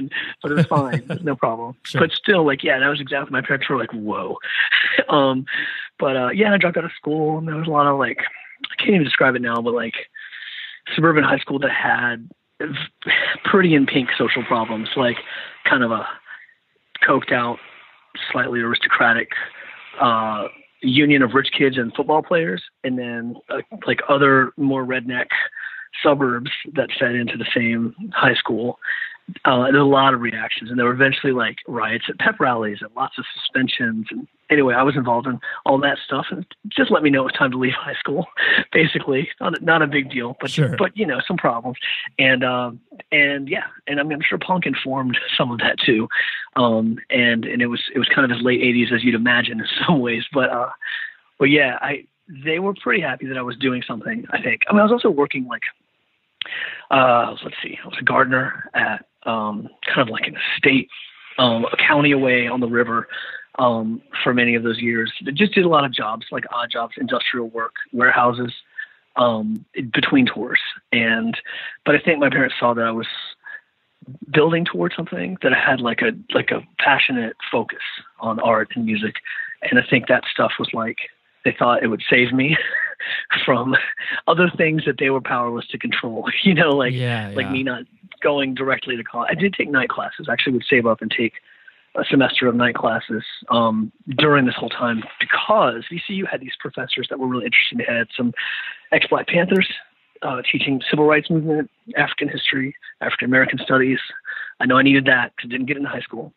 but it was fine. It was no problem. Sure. But still, like, yeah, that was exactly, my parents were like, whoa. I dropped out of school, and there was a lot of, like, I can't even describe it now, but like suburban high school that had pretty in pink social problems, like kind of a coked out, slightly aristocratic union of rich kids and football players, and then like other more redneck suburbs that fed into the same high school. There were a lot of reactions, and there were eventually like riots at pep rallies and lots of suspensions. And anyway, I was involved in all that stuff, and just let me know it was time to leave high school. Basically, not a big deal, but sure. But you know, some problems, and I'm sure punk informed some of that too. And it was kind of as late '80s as you'd imagine in some ways, but yeah, they were pretty happy that I was doing something. I think. I mean, I was also working like. I was a gardener at kind of like an estate, a county away on the river for many of those years. Just did a lot of jobs, like odd jobs, industrial work, warehouses, between tours. But I think my parents saw that I was building towards something, that I had like a passionate focus on art and music. And I think that stuff was like, they thought it would save me from other things that they were powerless to control, you know, like me not going directly to college. I did take night classes. I actually would save up and take a semester of night classes during this whole time, because VCU had these professors that were really interesting. They had some ex-Black Panthers teaching civil rights movement, African history, African American studies. I know I needed that because I didn't get into high school.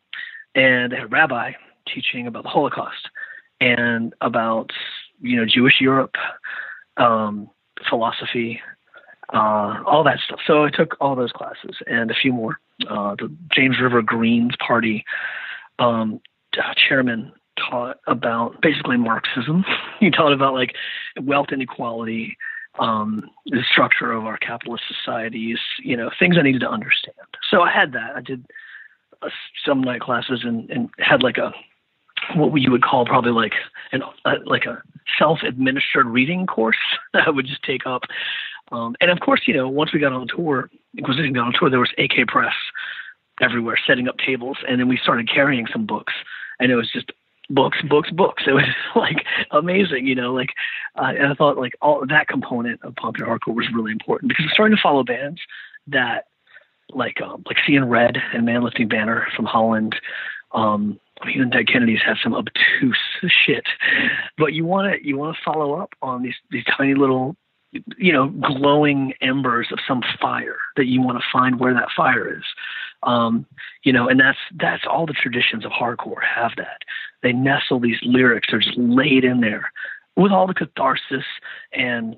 And they had a rabbi teaching about the Holocaust and about, you know, Jewish Europe, philosophy, all that stuff. So I took all those classes and a few more. The James River Greens Party chairman taught about basically Marxism. He taught about like wealth inequality, the structure of our capitalist societies, you know, things I needed to understand. So I had that. I did some night classes and had like what you would call probably like a self-administered reading course that I would just take up. And of course, you know, once we got on tour, Inquisition got on tour, there was AK Press everywhere setting up tables. And then we started carrying some books, and it was just books. It was like amazing, you know, like, and I thought like all that component of popular hardcore was really important, because I'm starting to follow bands that like Seeing Red and Man Lifting Banner from Holland, even Dead Kennedys had some obtuse shit, but you want to follow up on these tiny little, you know, glowing embers of some fire that you want to find where that fire is, you know, and that's all the traditions of hardcore have that. They nestle these lyrics, they're just laid in there with all the catharsis and,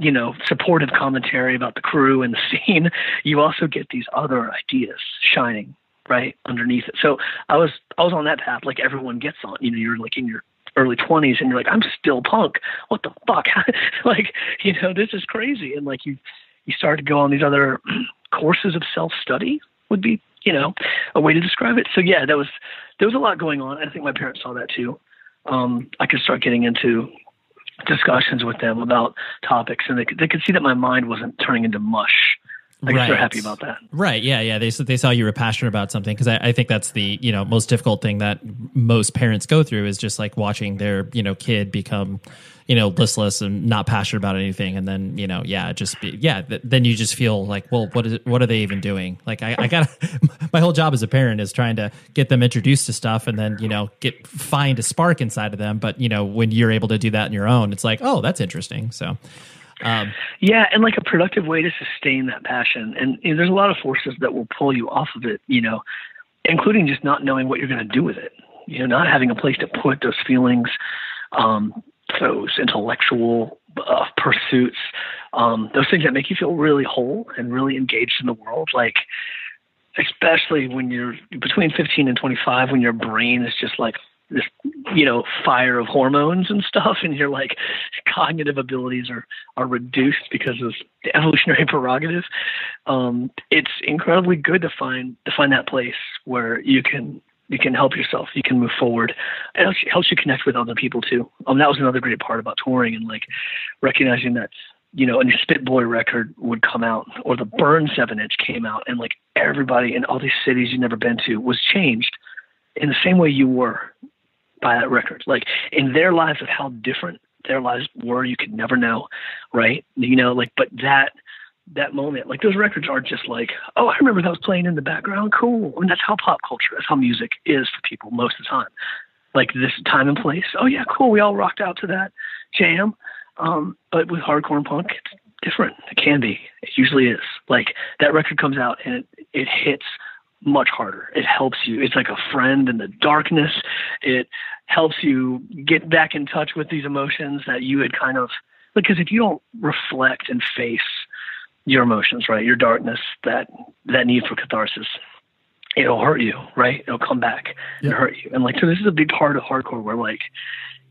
you know, supportive commentary about the crew and the scene. You also get these other ideas shining right underneath it. So I was on that path, like everyone gets on. You know, you're like in your early 20s and you're like, I'm still punk. What the fuck? Like, you know, this is crazy. And like you start to go on these other courses of self-study would be, you know, a way to describe it. So yeah, there was a lot going on. I think my parents saw that too. I could start getting into discussions with them about topics, and they could see that my mind wasn't turning into mush. I guess they're happy about that. Right. Yeah. They saw you were passionate about something, because I think that's the, you know, most difficult thing that most parents go through is just like watching their, you know, kid become, you know, listless and not passionate about anything. And then, you know, then you just feel like, well, what are they even doing? Like I got my whole job as a parent is trying to get them introduced to stuff, and then, you know, find a spark inside of them. But, you know, when you're able to do that on your own, it's like, oh, that's interesting. So, Yeah, and like a productive way to sustain that passion. And there's a lot of forces that will pull you off of it, including just not knowing what you're going to do with it. Not having a place to put those feelings, those intellectual pursuits, those things that make you feel really whole and really engaged in the world. Like, especially when you're between 15 and 25, when your brain is just like this, fire of hormones and stuff, and your like cognitive abilities are reduced because of the evolutionary prerogative. It's incredibly good to find that place where you can help yourself, you can move forward. It helps you connect with other people too. That was another great part about touring, and like recognizing that, a new Spit Boy record would come out, or the Burn 7-inch came out, and like everybody in all these cities you've never been to was changed in the same way you were by that record. Like in their lives, of how different their lives were, you could never know, right? But that moment, like those records are just like, oh, I remember that was playing in the background. Cool. I mean, that's how pop culture, that's how music is for people most of the time. Like this time and place. Oh yeah, cool. We all rocked out to that jam. But with hardcore and punk, it's different. It can be. It usually is. Like that record comes out and it hits much harder. It helps you. It's like a friend in the darkness. It helps you get back in touch with these emotions that you had kind of, because if you don't reflect and face your emotions, right, your darkness, that need for catharsis, it'll hurt you, right? It'll come back and hurt you. And like, so this is a big part of hardcore where like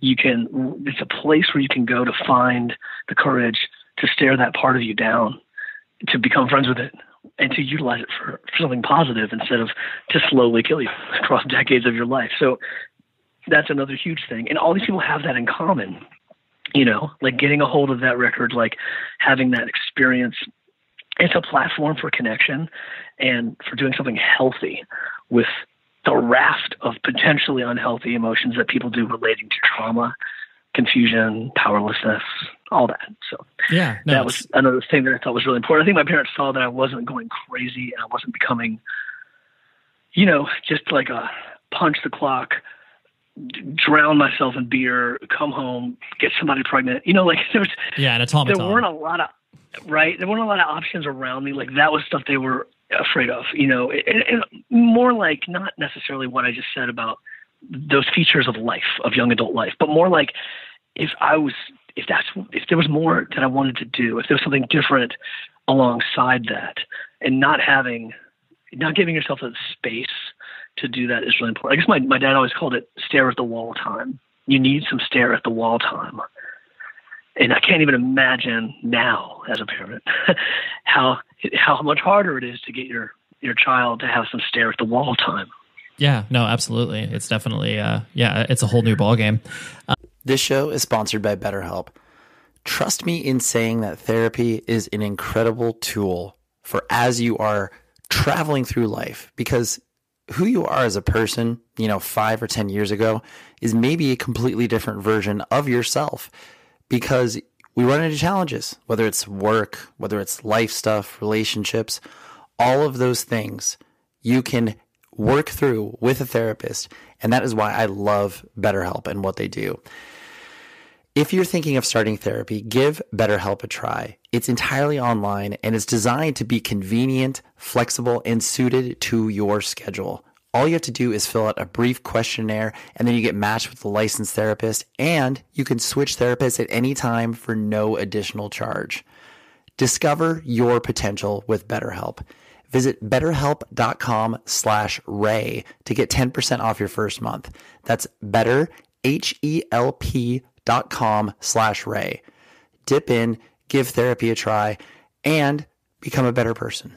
it's a place where you can go to find the courage to stare that part of you down, to become friends with it, and to utilize it for something positive instead of to slowly kill you across decades of your life. So that's another huge thing. And all these people have that in common, like getting a hold of that record, like having that experience. It's a platform for connection and for doing something healthy with the raft of potentially unhealthy emotions that people do relating to trauma, confusion, powerlessness, all that. So that was another thing that I thought was really important. I think my parents saw that I wasn't going crazy and I wasn't becoming, just like a punch the clock, drown myself in beer, come home, get somebody pregnant. Like there weren't a lot of, right? There weren't a lot of options around me. Like that was stuff they were afraid of, and more like not necessarily what I just said about those features of life, of young adult life, but more like if there was more that I wanted to do, if there was something different alongside that, and not giving yourself the space to do that is really important. I guess my dad always called it stare at the wall time. You need some stare at the wall time. And I can't even imagine now as a parent how much harder it is to get your child to have some stare at the wall time. Yeah, no, absolutely. It's definitely, it's a whole new ballgame. This show is sponsored by BetterHelp. Trust me in saying that therapy is an incredible tool for as you are traveling through life, because who you are as a person, 5 or 10 years ago is maybe a completely different version of yourself, because we run into challenges, whether it's work, whether it's life stuff, relationships, all of those things you can work through with a therapist. And that is why I love BetterHelp and what they do. If you're thinking of starting therapy, give BetterHelp a try. It's entirely online and it's designed to be convenient, flexible, and suited to your schedule. All you have to do is fill out a brief questionnaire, and then you get matched with a licensed therapist, and you can switch therapists at any time for no additional charge. Discover your potential with BetterHelp. Visit betterhelp.com/Ray to get 10% off your first month. That's betterhelp.com/Ray. Dip in, give therapy a try, and become a better person.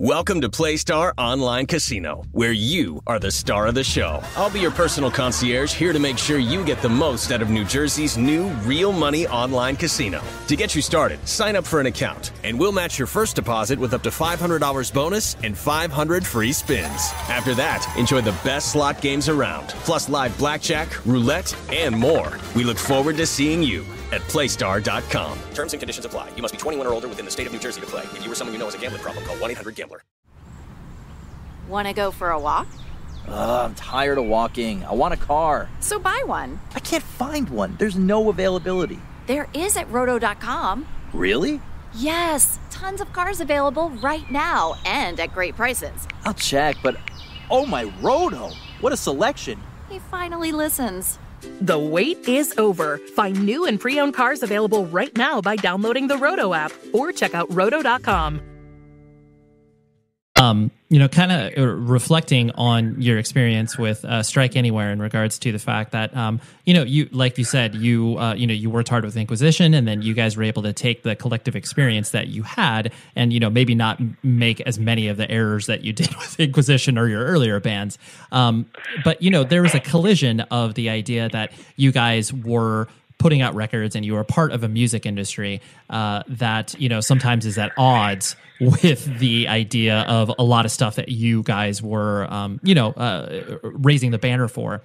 Welcome to PlayStar Online Casino, where you are the star of the show. I'll be your personal concierge, here to make sure you get the most out of New Jersey's new real money online casino. To get you started, sign up for an account, and we'll match your first deposit with up to $500 bonus and 500 free spins. After that, enjoy the best slot games around, plus live blackjack, roulette, and more. We look forward to seeing you at PlayStar.com. Terms and conditions apply. You must be 21 or older within the state of New Jersey to play. If you or someone you know has a gambling problem, call 1-800-GAMBLER. Want to go for a walk? I'm tired of walking. I want a car. So buy one. I can't find one. There's no availability. There is at roto.com. Really? Yes, tons of cars available right now and at great prices. I'll check, but oh my Roto, what a selection. He finally listens. The wait is over. Find new and pre-owned cars available right now by downloading the Roto app or check out roto.com. Kind of reflecting on your experience with Strike Anywhere in regards to the fact that, you, like you said, you worked hard with Inquisition, and then you guys were able to take the collective experience that you had and, maybe not make as many of the errors that you did with Inquisition or your earlier bands. But, there was a collision of the idea that you guys were putting out records and you were part of a music industry that, sometimes is at odds with the idea of a lot of stuff that you guys were, raising the banner for.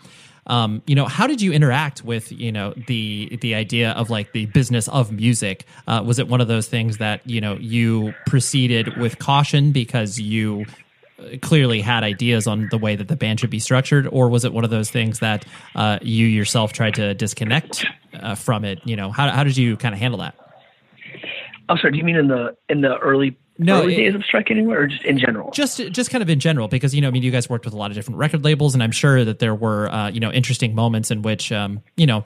How did you interact with, the idea of like the business of music? Was it one of those things that, you proceeded with caution because you clearly had ideas on the way that the band should be structured, or was it one of those things that you yourself tried to disconnect from it? How did you kind of handle that? I'm sorry. Do you mean in the early days of Strike Anywhere, or just in general? Just kind of in general, because you guys worked with a lot of different record labels, and I'm sure that there were interesting moments in which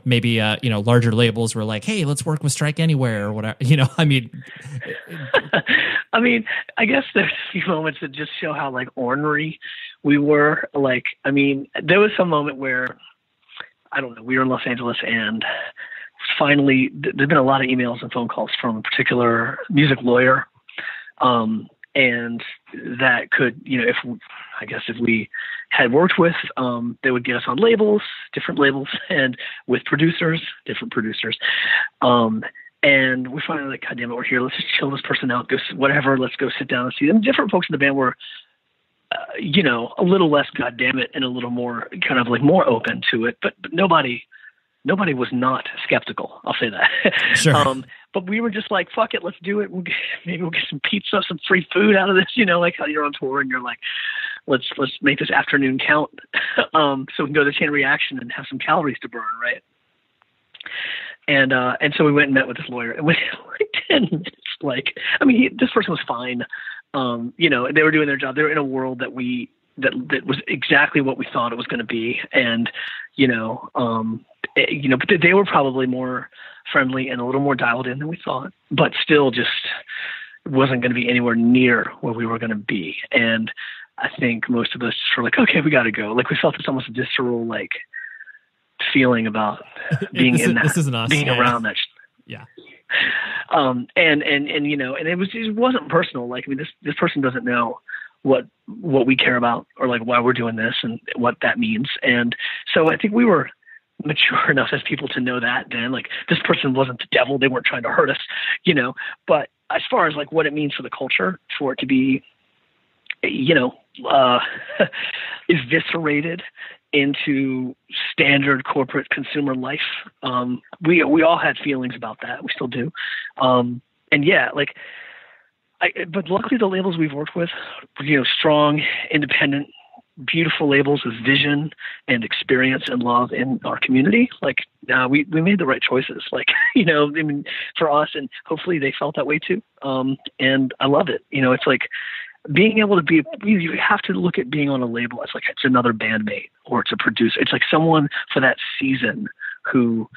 maybe larger labels were like, hey, let's work with Strike Anywhere or whatever. I guess there's a few moments that just show how like ornery we were. There was some moment where, I don't know, we were in Los Angeles, and finally there'd been a lot of emails and phone calls from a particular music lawyer. And that could, if we had worked with, they would get us on labels, different labels, and with producers, different producers. And we finally like, God damn it, we're here. Let's just chill this person out, go whatever. Let's go sit down and see them. Different folks in the band were, a little less God damn it and a little more kind of like more open to it, but nobody was not skeptical. I'll say that. Sure. But we were just like, fuck it, let's do it. Maybe we'll get some pizza, some free food out of this, like how you're on tour and you're like, let's make this afternoon count. So we can go to the chain reaction and have some calories to burn. Right. And so we went and met with this lawyer, and within like 10 minutes, this person was fine. They were doing their job. They were in a world that was exactly what we thought it was going to be. And, but they were probably more friendly and a little more dialed in than we thought, but still just wasn't going to be anywhere near where we were going to be. And I think most of us were like, okay, we got to go. Like we felt this almost visceral, like feeling about being being around that. Yeah. And it wasn't personal. Like, this person doesn't know what we care about or like why we're doing this and what that means. And so I think we were mature enough as people to know that then, like, this person wasn't the devil. They weren't trying to hurt us, but as far as like what it means for the culture, for it to be, eviscerated into standard corporate consumer life. We all had feelings about that. We still do. But luckily the labels we've worked with, strong, independent, beautiful labels with vision and experience and love in our community. Like, we made the right choices, for us, and hopefully they felt that way too. And I love it. It's like being able to be, you have to look at being on a label as like, it's another bandmate or it's a producer. It's like someone for that season who,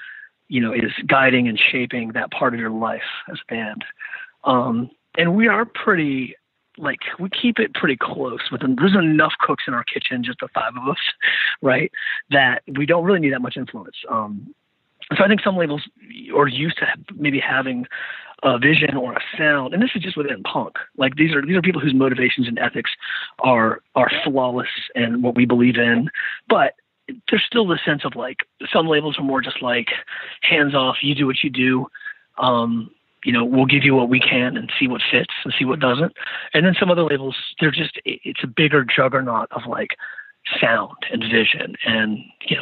is guiding and shaping that part of your life as a band. And we are pretty, we keep it pretty close with them. There's enough cooks in our kitchen, just the five of us, right, that we don't really need that much influence. So I think some labels are used to maybe having a vision or a sound, and this is just within punk. Like, these are people whose motivations and ethics are flawless and what we believe in, but there's still the sense of like, some labels are more just like hands off, you do what you do. We'll give you what we can and see what fits and see what doesn't. And then some other labels, it's a bigger juggernaut of like sound and vision. And,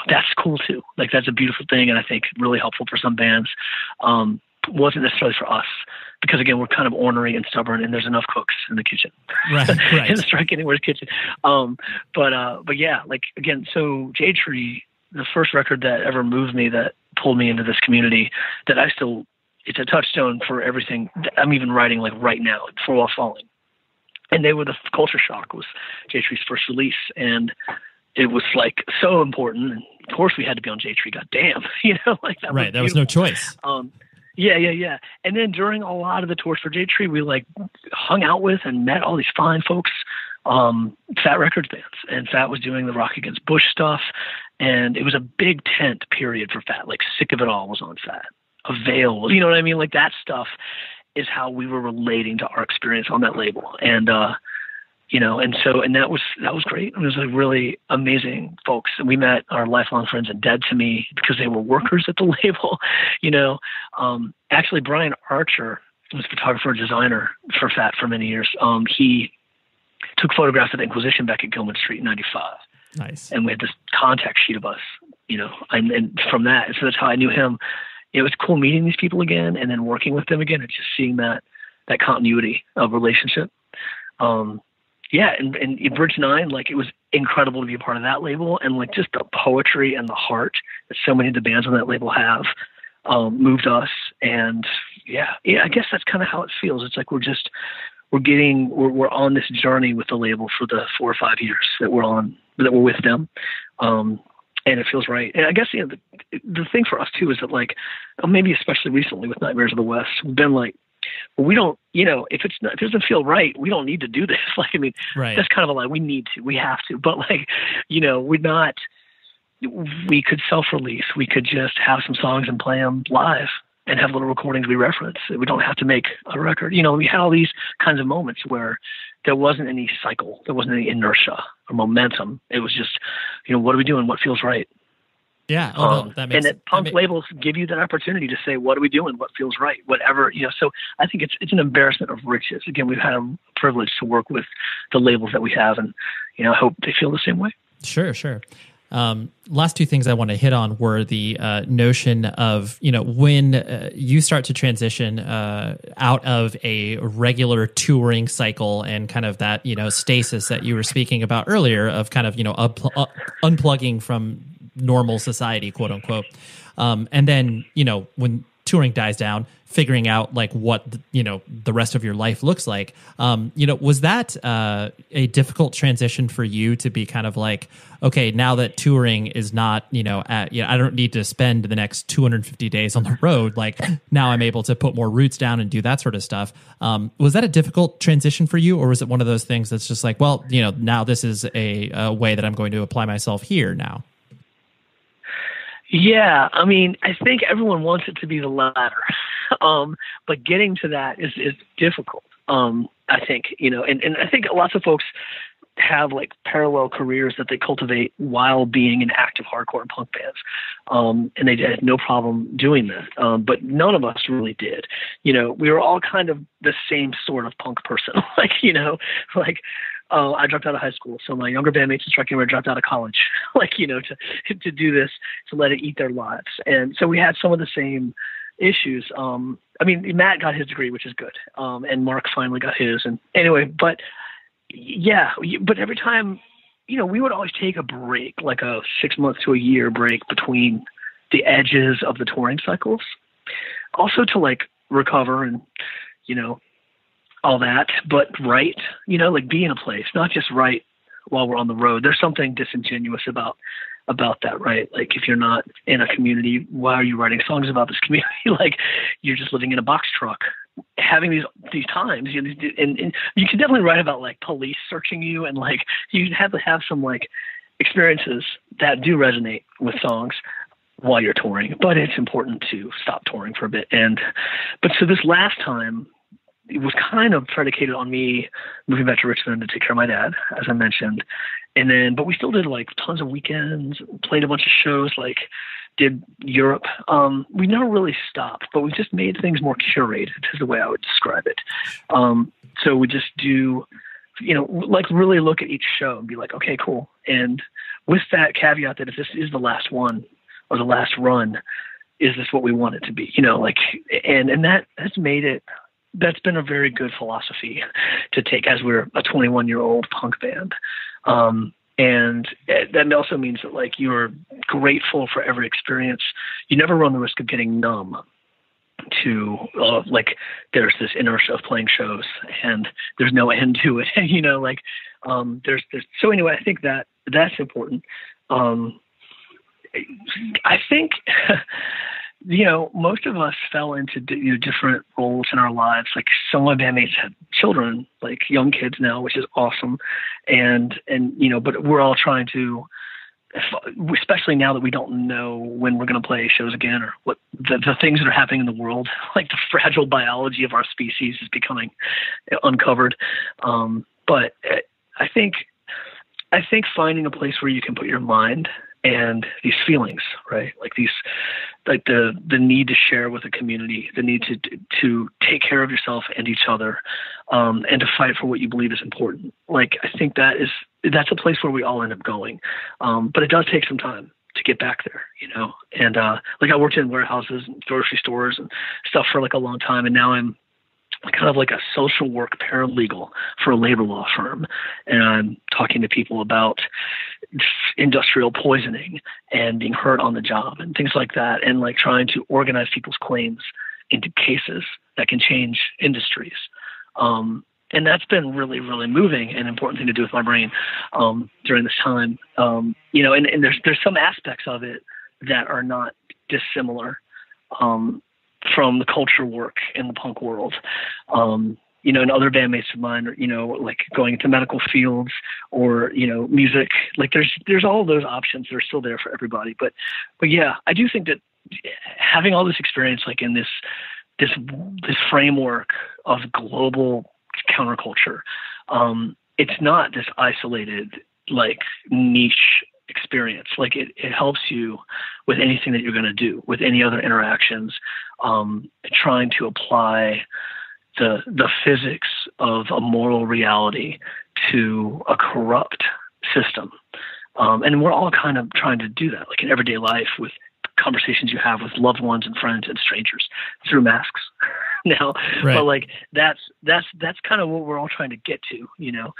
that's cool too. Like, that's a beautiful thing. And I think really helpful for some bands. Wasn't necessarily for us because, again, we're kind of ornery and stubborn, and there's enough cooks in the kitchen, right. in the Strike Anywhere's kitchen. But yeah, like, again, so Jade Tree, the first record that ever moved me, that pulled me into this community, that it's a touchstone for everything I'm even writing like right now, For While Falling. And they were the culture shock, was J Tree's first release. And it was like so important. And of course we had to be on J Tree, goddamn, like that. Right. There was no choice. Yeah. And then during a lot of the tours for J Tree, we like hung out with and met all these fine folks, Fat Records bands, and Fat was doing the Rock Against Bush stuff. And it was a big tent period for Fat, like Sick of It All was on Fat, Avail, you know what I mean? Like that stuff is how we were relating to our experience on that label. And, and that was great. It was like really amazing folks. And we met our lifelong friends and Dead to Me because they were workers at the label, Actually, Brian Archer was a photographer and designer for Fat for many years. He took photographs of the Inquisition back at Gilman Street in 95. Nice. And we had this contact sheet of us, and from that, so that's how I knew him. It was cool meeting these people again and then working with them again and just seeing that continuity of relationship. And in Bridge 9, like it was incredible to be a part of that label, and like just the poetry and the heart that so many of the bands on that label have moved us. And I guess that's kind of how it feels. It's like we're on this journey with the label for the 4 or 5 years that we're with them. And it feels right. And I guess, the thing for us too is that like, maybe especially recently with Nightmares of the West, we've been like, well, we don't, if it doesn't feel right, we don't need to do this. Like, I mean, right. That's kind of a lie. We need to, we have to, but like, we could self-release. We could just have some songs and play them live and have little recordings we reference. We don't have to make a record. We had all these kinds of moments where there wasn't any cycle. There wasn't any inertia or momentum. It was just, what are we doing? What feels right? Yeah. That makes and that punk labels give you that opportunity to say, what are we doing? What feels right? Whatever, so I think it's an embarrassment of riches. Again, we've had a privilege to work with the labels that we have, and, I hope they feel the same way. Sure. Last two things I want to hit on were the notion of, when you start to transition out of a regular touring cycle and kind of that, stasis that you were speaking about earlier of kind of, unplugging from normal society, quote unquote. And then, when touring dies down, figuring out like what, the rest of your life looks like. Was that a difficult transition for you to be kind of like, okay, now that touring is not, I don't need to spend the next 250 days on the road. Like now I'm able to put more roots down and do that sort of stuff. Was that a difficult transition for you? Or was it one of those things that's just like, well, now this is a way that I'm going to apply myself here now? Yeah, I mean, I think everyone wants it to be the latter, but getting to that is difficult. I think, and I think lots of folks have like parallel careers that they cultivate while being in active hardcore and punk bands, and they had no problem doing that. But none of us really did. We were all kind of the same sort of punk person, I dropped out of high school, so my younger bandmates in Striking Red dropped out of college, to do this, to let it eat their lives. And so we had some of the same issues. Matt got his degree, which is good. And Mark finally got his. And anyway, but every time, we would always take a break, like a 6 months to a year break between the edges of the touring cycles, also to like recover and, all that, but write, be in a place, not just write while we're on the road. There's something disingenuous about that, right? Like if you're not in a community, why are you writing songs about this community? Like you're just living in a box truck, having these times, and you can definitely write about like police searching you, and like you have to have some like experiences that do resonate with songs while you're touring, but it's important to stop touring for a bit. But so this last time, it was kind of predicated on me moving back to Richmond to take care of my dad, as I mentioned. But we still did like tons of weekends, played a bunch of shows, like did Europe. We never really stopped, but we just made things more curated is the way I would describe it. So we just do, like really look at each show and be like, okay, cool. And with that caveat that if this is the last one or the last run, is this what we want it to be? And that has made it, that's been a very good philosophy to take as we're a 21-year-old punk band. And that also means that like you're grateful for every experience. You never run the risk of getting numb to like there's this inertia of playing shows and there's no end to it. You know, like there's so anyway, I think that that's important. I think you know, most of us fell into different roles in our lives. Like some of my bandmates had children, like young kids now, which is awesome. And you know, but we're all trying to, especially now that we don't know when we're going to play shows again or what the things that are happening in the world, like the fragile biology of our species is becoming uncovered. But I think finding a place where you can put your mind and these feelings, right? Like these, like the need to share with a community, the need to take care of yourself and each other, and to fight for what you believe is important. Like, I think that's a place where we all end up going. But it does take some time to get back there, you know? And, like I worked in warehouses and grocery stores and stuff for like a long time. And now I'm kind of like a social work paralegal for a labor law firm. And I'm talking to people about industrial poisoning and being hurt on the job and things like that. And like trying to organize people's claims into cases that can change industries. And that's been really, really moving and important thing to do with my brain, during this time. You know, and there's some aspects of it that are not dissimilar, from the culture work in the punk world. You know, and other bandmates of mine are, you know, like going into medical fields or, you know, music. Like there's all those options that are still there for everybody. But yeah, I do think that having all this experience, like in this framework of global counterculture, it's not this isolated, like niche experience. Like it helps you with anything that you're going to do, with any other interactions, trying to apply the physics of a moral reality to a corrupt system. And we're all kind of trying to do that, like in everyday life with conversations you have with loved ones and friends and strangers through masks now. Right. But like, that's kind of what we're all trying to get to, you know?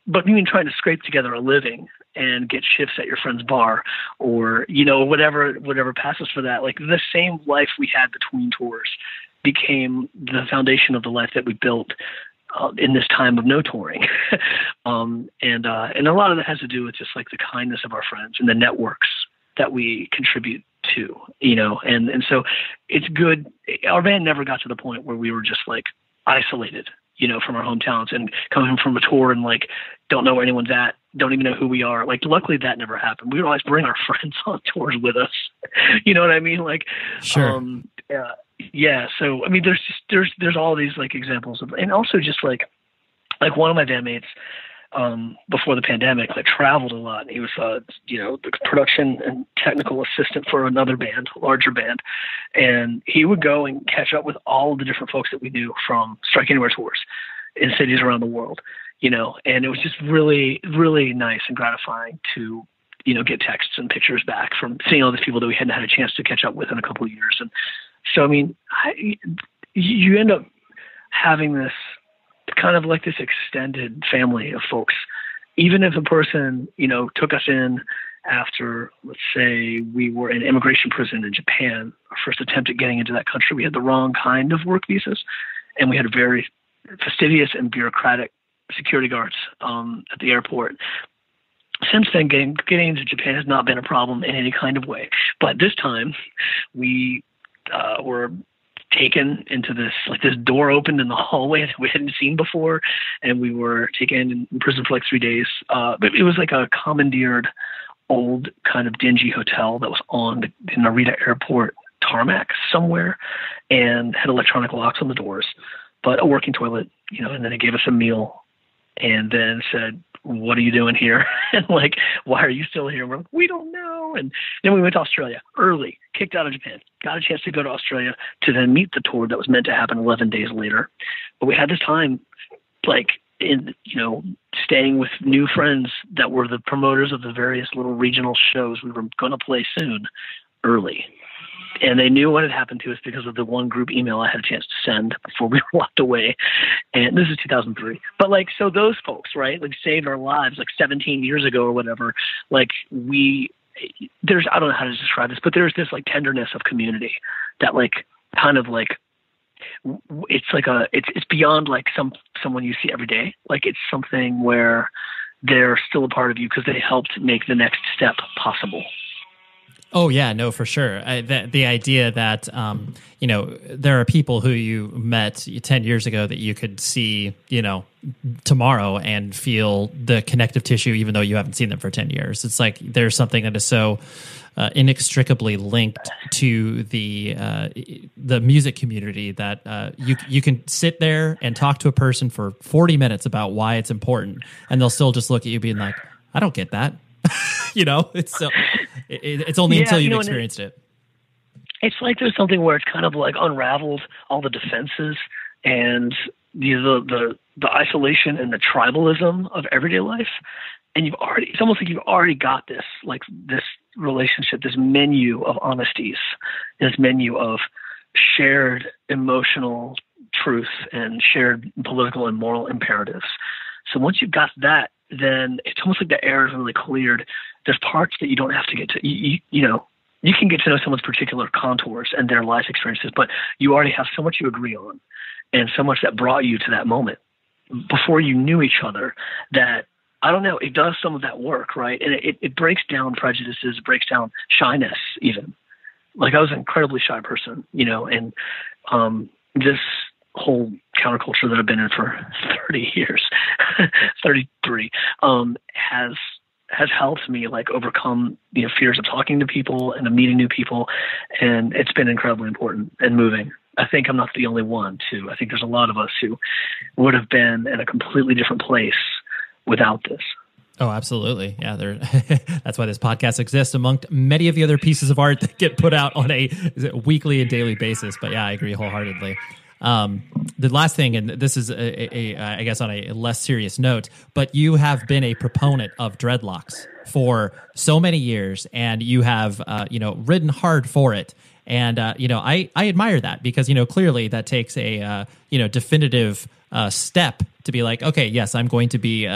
But even trying to scrape together a living and get shifts at your friend's bar or, you know, whatever passes for that, like the same life we had between tours became the foundation of the life that we built in this time of no touring. And a lot of that has to do with just like the kindness of our friends and the networks that we contribute to, you know, and so it's good. Our band never got to the point where we were just like isolated, you know, from our hometowns and coming from a tour and like, don't know where anyone's at, don't even know who we are. Like, luckily that never happened. We would always bring our friends on tours with us. You know what I mean? Like, sure. Yeah. So, I mean, there's all these like examples of, and also just like one of my bandmates, before the pandemic, like traveled a lot. And he was, you know, the production and technical assistant for another band, a larger band. And he would go and catch up with all of the different folks that we knew from Strike Anywhere tours in cities around the world, you know, and it was just really, really nice and gratifying to, you know, get texts and pictures back from seeing all these people that we hadn't had a chance to catch up with in a couple of years. And so, I mean, you end up having this kind of like this extended family of folks, even if a person, you know, took us in after, let's say we were in immigration prison in Japan, our first attempt at getting into that country, we had the wrong kind of work visas and we had very fastidious and bureaucratic security guards, at the airport. Since then, getting into Japan has not been a problem in any kind of way. But this time we, were taken into this door opened in the hallway that we hadn't seen before. And we were taken in prison for like 3 days. But it was like a commandeered old kind of dingy hotel that was on the Narita airport tarmac somewhere and had electronic locks on the doors, but a working toilet, you know, and then they gave us a meal and then said, what are you doing here? And like, why are you still here? And we're like, we don't know. And then we went to Australia early, kicked out of Japan, got a chance to go to Australia to then meet the tour that was meant to happen 11 days later. But we had this time, like, in, you know, staying with new friends that were the promoters of the various little regional shows we were going to play soon early. And they knew what had happened to us because of the one group email I had a chance to send before we walked away. And this is 2003. But like, so those folks, right, like saved our lives like 17 years ago or whatever. Like I don't know how to describe this, but there's this like tenderness of community that like kind of like, it's like it's beyond like someone you see every day. Like it's something where they're still a part of you because they helped make the next step possible. Oh yeah, no, for sure. The idea that there are people who you met 10 years ago that you could see, tomorrow and feel the connective tissue, even though you haven't seen them for 10 years. It's like there's something that is so inextricably linked to the music community that you can sit there and talk to a person for 40 minutes about why it's important, and they'll still just look at you being like, I don't get that. It's only until you've experienced it. It's like there's something where it's kind of like unraveled all the defenses and the isolation and the tribalism of everyday life. And it's almost like you've already got this relationship, this menu of honesties, this menu of shared emotional truth and shared political and moral imperatives. So once you've got that, then it's almost like the air is really cleared. There's parts that you don't have to get to. You can get to know someone's particular contours and their life experiences, but you already have so much you agree on and so much that brought you to that moment before you knew each other that, I don't know, it does some of that work, right? And it breaks down prejudices, it breaks down shyness even. Like I was an incredibly shy person, and this whole counterculture that I've been in for 30 years, 33, has helped me like overcome fears of talking to people and of meeting new people, and it's been incredibly important and moving. I think I'm not the only one too. I think there's a lot of us who would have been in a completely different place without this. Oh, absolutely. Yeah, that's why this podcast exists among many of the other pieces of art that get put out on a weekly and daily basis. But yeah, I agree wholeheartedly. The last thing, and this is I guess on a less serious note, but you have been a proponent of dreadlocks for so many years, and you have ridden hard for it. And I admire that because clearly that takes a definitive step to be like, okay, yes, I'm going to be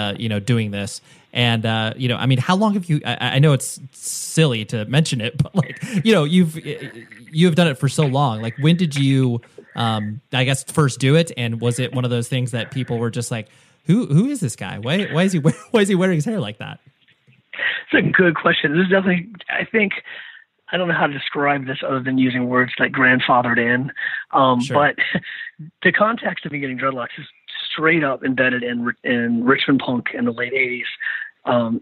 doing this. And how long have you? I know it's silly to mention it, but like you've done it for so long. Like, when did you? I guess first do it, and was it one of those things that people were just like, who is this guy? Why is he wearing his hair like that? It's a good question. This is definitely, I think, I don't know how to describe this other than using words like grandfathered in. Sure. But the context of me getting dreadlocks is straight up embedded in Richmond punk in the late 80s.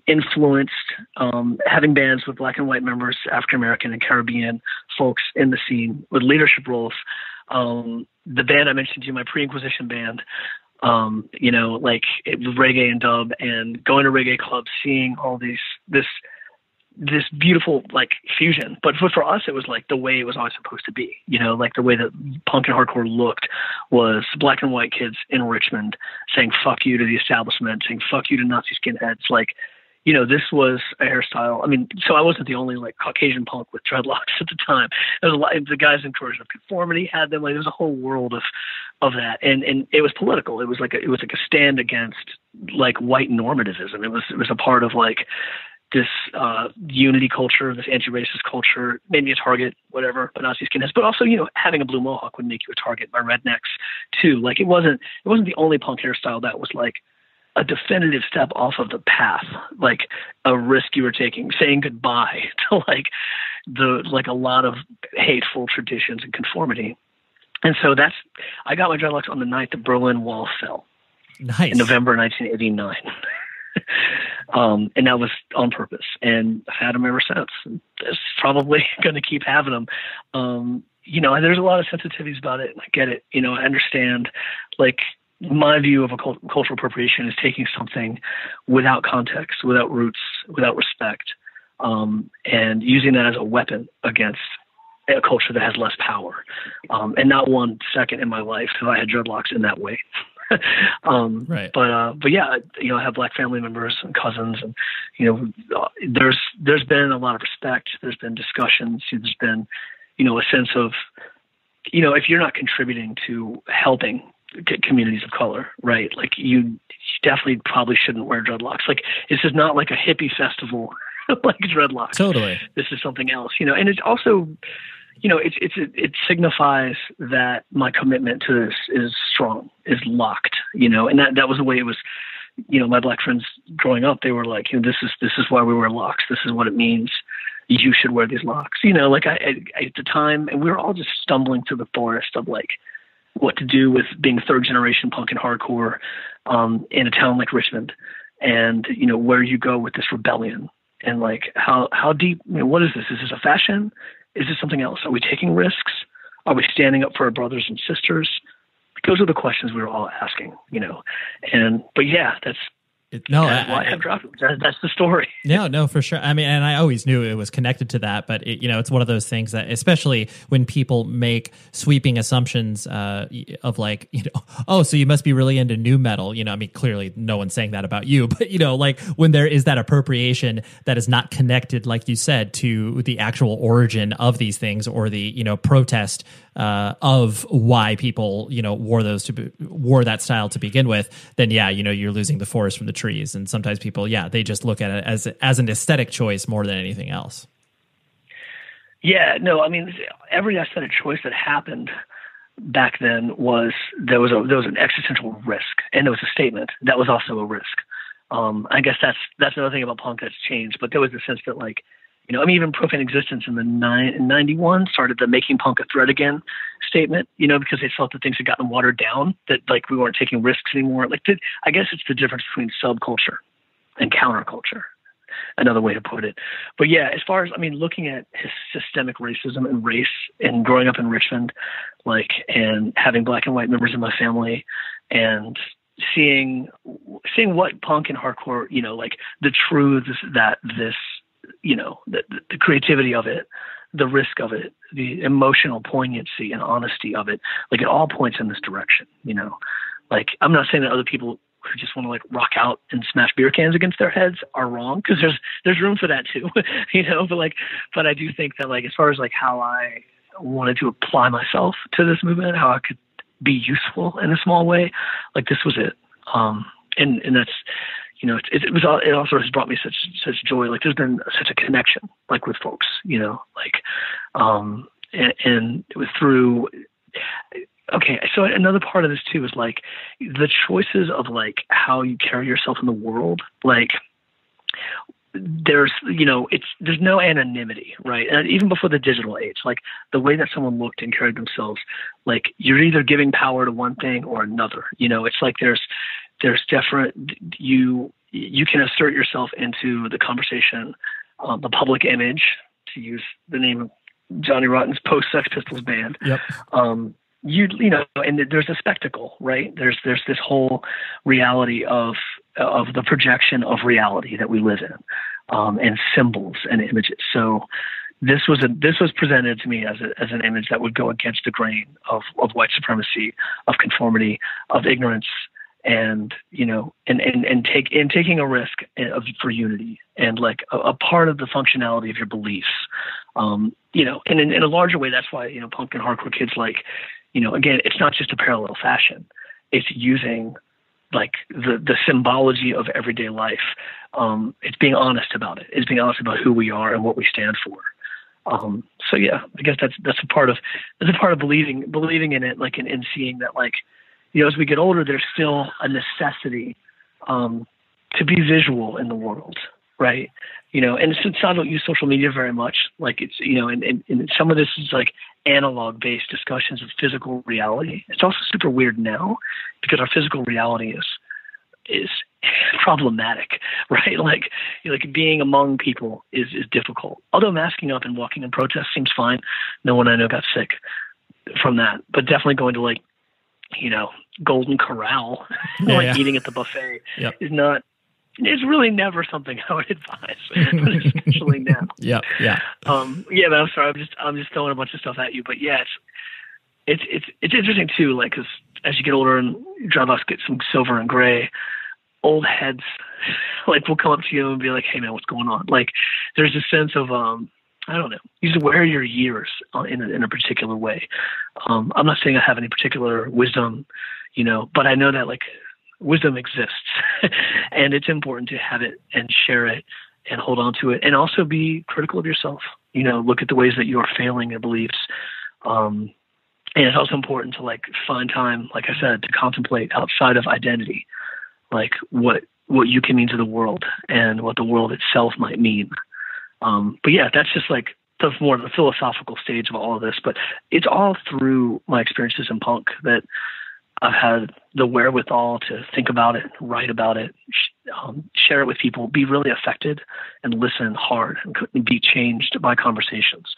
Influenced, having bands with black and white members, African American and Caribbean folks in the scene with leadership roles. The band I mentioned to you, my pre-Inquisition band, like it was reggae and dub, and going to reggae clubs, seeing all this beautiful like fusion. But for us, it was like the way it was always supposed to be. Like the way that punk and hardcore looked was black and white kids in Richmond saying "fuck you" to the establishment, saying "fuck you" to Nazi skinheads. Like, this was a hairstyle. I mean, so I wasn't the only like Caucasian punk with dreadlocks at the time. There was a lot. The guys in Coercion of Conformity had them. Like, there was a whole world of that, and it was political. It was like a stand against like white normativism. It was a part of like this unity culture, this anti-racist culture, maybe a target, whatever, but Nazi skinheads. But also, having a blue mohawk would make you a target by rednecks too. Like, it wasn't the only punk hairstyle that was like a definitive step off of the path, like a risk you were taking, saying goodbye to like a lot of hateful traditions and conformity. And so I got my dreadlocks on the night the Berlin Wall fell. Nice. In November 1989. And that was on purpose, and I've had them ever since. It's probably going to keep having them. And there's a lot of sensitivities about it, and I get it. I understand, like, my view of a cultural appropriation is taking something without context, without roots, without respect, and using that as a weapon against a culture that has less power. And not one second in my life have I had dreadlocks in that way. Right. But yeah, I have black family members and cousins, and there's been a lot of respect. There's been discussions. There's been a sense of, if you're not contributing to helping communities of color, right? Like you definitely probably shouldn't wear dreadlocks. Like this is not like a hippie festival like dreadlocks. Totally. This is something else, and it's also, it signifies that my commitment to this is strong, is locked, and that was the way it was. My Black friends growing up, they were like, this is why we wear locks. This is what it means. You should wear these locks. Like I at the time, and we were all just stumbling through the forest of like what to do with being third generation punk and hardcore in a town like Richmond, and where you go with this rebellion, and like how deep. What is this? Is this a fashion? Is this something else? Are we taking risks? Are we standing up for our brothers and sisters? Those are the questions we were all asking, but yeah, that's why I have dropped it. That's the story. No, for sure. I mean, and I always knew it was connected to that, but it's one of those things that, especially when people make sweeping assumptions of like, oh, so you must be really into nu metal. I mean, clearly no one's saying that about you, but like when there is that appropriation that is not connected, like you said, to the actual origin of these things or the, protest of why people, wore that style to begin with, then yeah, you're losing the forest from the trees. And sometimes people, they just look at it as an aesthetic choice more than anything else. Yeah, no, I mean, every aesthetic choice that happened back then was there was an existential risk, and there was a statement that was also a risk. I guess that's another thing about punk that's changed, but there was a sense that like, even Profane Existence in 91 started the Making Punk a Threat Again statement, because they felt that things had gotten watered down, that like we weren't taking risks anymore. Like, I guess it's the difference between subculture and counterculture, another way to put it. But yeah, as far as, looking at systemic racism and race and growing up in Richmond, like, and having Black and white members in my family and seeing what punk and hardcore, like the truths that this, the creativity of it, the risk of it, the emotional poignancy and honesty of it, like it all points in this direction, like I'm not saying that other people who just want to like rock out and smash beer cans against their heads are wrong, because there's room for that too, but I do think that like, as far as like how I wanted to apply myself to this movement, how I could be useful in a small way, like this was it. And that's, it also has brought me such joy. Like there's been such a connection, like with folks, and it was through. Okay, so another part of this too is like the choices of like how you carry yourself in the world. Like there's no anonymity, right? And even before the digital age, like the way that someone looked and carried themselves, like you're either giving power to one thing or another. It's like there's different, you can assert yourself into the conversation, the public image, to use the name of Johnny Rotten's post-Sex Pistols band. Yep. And there's a spectacle, right? There's this whole reality of the projection of reality that we live in, and symbols and images. So this was presented to me as an image that would go against the grain of white supremacy, of conformity, of ignorance, and taking a risk for unity and like a part of the functionality of your beliefs, and in a larger way, that's why punk and hardcore kids, like, again, it's not just a parallel fashion, it's using like the symbology of everyday life. It's being honest about it. It's being honest about who we are and what we stand for. So yeah, I guess that's a part of believing in it, like in seeing that, like, as we get older, there's still a necessity to be visual in the world, right? And since I don't use social media very much, like it's, and some of this is like analog-based discussions of physical reality. It's also super weird now because our physical reality is problematic, right? Like being among people is difficult. Although masking up and walking in protest seems fine. No one I know got sick from that, but definitely going to like, Golden Corral, eating at the buffet is not, it's really never something I would advise, but especially now. Yeah. But I'm sorry, I'm just throwing a bunch of stuff at you, but yeah, it's interesting too, like, cause as you get older and dreadlocks get some silver and gray, old heads, like, will come up to you and be like, hey man, what's going on? Like, there's a sense of, I don't know. You just wear your years in a particular way. I'm not saying I have any particular wisdom, but I know that like wisdom exists and it's important to have it and share it and hold on to it and also be critical of yourself. Look at the ways that you are failing your beliefs. And it's also important to like find time, like I said, to contemplate outside of identity, like what you can mean to the world and what the world itself might mean. But yeah, that's just like the philosophical stage of all of this. But it's all through my experiences in punk that I've had the wherewithal to think about it, write about it, share it with people, be really affected and listen hard and be changed by conversations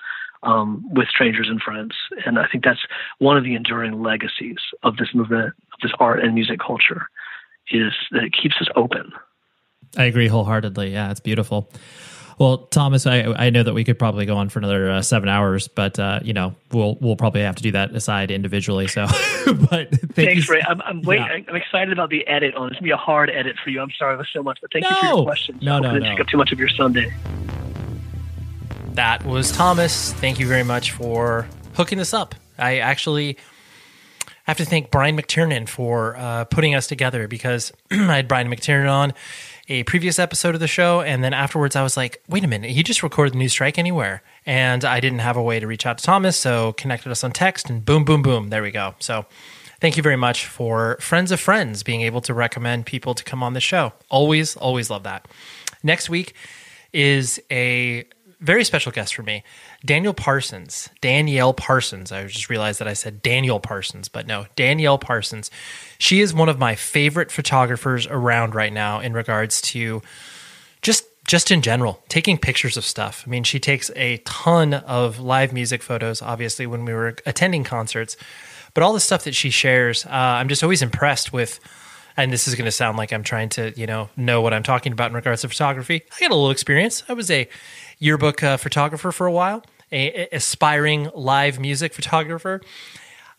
with strangers and friends. And I think that's one of the enduring legacies of this movement, of this art and music culture, is that it keeps us open. I agree wholeheartedly. Yeah, it's beautiful. Well, Thomas, I know that we could probably go on for another 7 hours, but we'll probably have to do that aside individually. So, but thanks, Ray. I'm excited about the edit on. It's gonna be a hard edit for you. I'm sorry so much, but thank you for your questions. No. Didn't take up too much of your Sunday. That was Thomas. Thank you very much for hooking this up. I actually have to thank Brian McTiernan for putting us together, because I had Brian McTiernan on a previous episode of the show, and then afterwards I was like, wait a minute, he just recorded the new Strike Anywhere, and I didn't have a way to reach out to Thomas, so connected us on text, and boom, boom, boom, there we go. So thank you very much for friends of friends being able to recommend people to come on the show. Always love that. Next week is a very special guest for me, Danielle Parsons. I just realized that I said Daniel Parsons, but no, Danielle Parsons. She is one of my favorite photographers around right now in regards to just in general, taking pictures of stuff. I mean, she takes a ton of live music photos, obviously, when we were attending concerts, but all the stuff that she shares, I'm just always impressed with. And this is going to sound like I'm trying to, know what I'm talking about in regards to photography. I got a little experience. I was a yearbook photographer for a while, a aspiring live music photographer.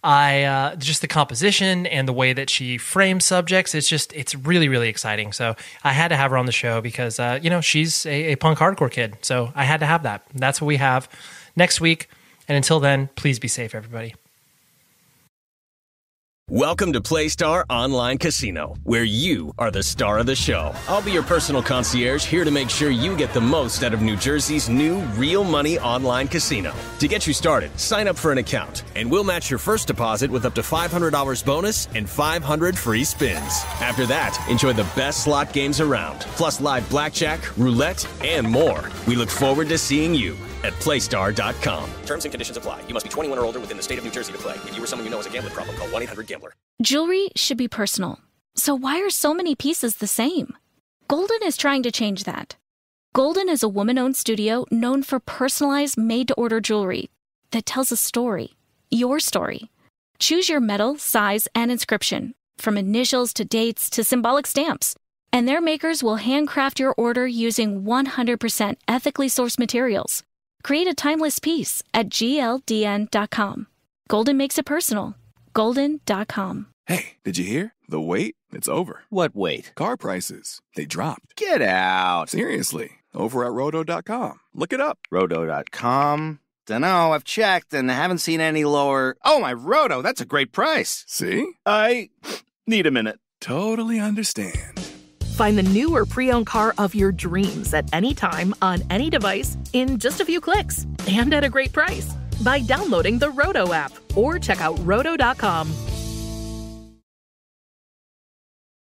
I just the composition and the way that she frames subjects, it's really, really exciting. So I had to have her on the show because, she's a punk hardcore kid. So I had to have that. That's what we have next week. And until then, please be safe, everybody. Welcome to PlayStar Online Casino, where you are the star of the show. I'll be your personal concierge, here to make sure you get the most out of New Jersey's new real money online casino. To get you started, sign up for an account, and we'll match your first deposit with up to $500 bonus and 500 free spins. After that, enjoy the best slot games around, plus live blackjack, roulette, and more. We look forward to seeing you at Playstar.com. Terms and conditions apply. You must be 21 or older within the state of New Jersey to play. If you or someone you know has a gambling problem, call 1-800-GAMBLER. Jewelry should be personal. So why are so many pieces the same? Golden is trying to change that. Golden is a woman-owned studio known for personalized, made-to-order jewelry that tells a story. Your story. Choose your metal, size, and inscription, from initials to dates to symbolic stamps. And their makers will handcraft your order using 100% ethically sourced materials. Create a timeless piece at gldn.com. Golden makes it personal. Golden.com. Hey, did you hear? The wait, it's over. What wait? Car prices, they dropped. Get out. Seriously, over at roto.com. Look it up. Roto.com? Dunno, I've checked and haven't seen any lower. Oh, my Roto, that's a great price. See? I need a minute. Totally understand. Find the new or pre-owned car of your dreams at any time on any device in just a few clicks and at a great price by downloading the Roto app or check out roto.com.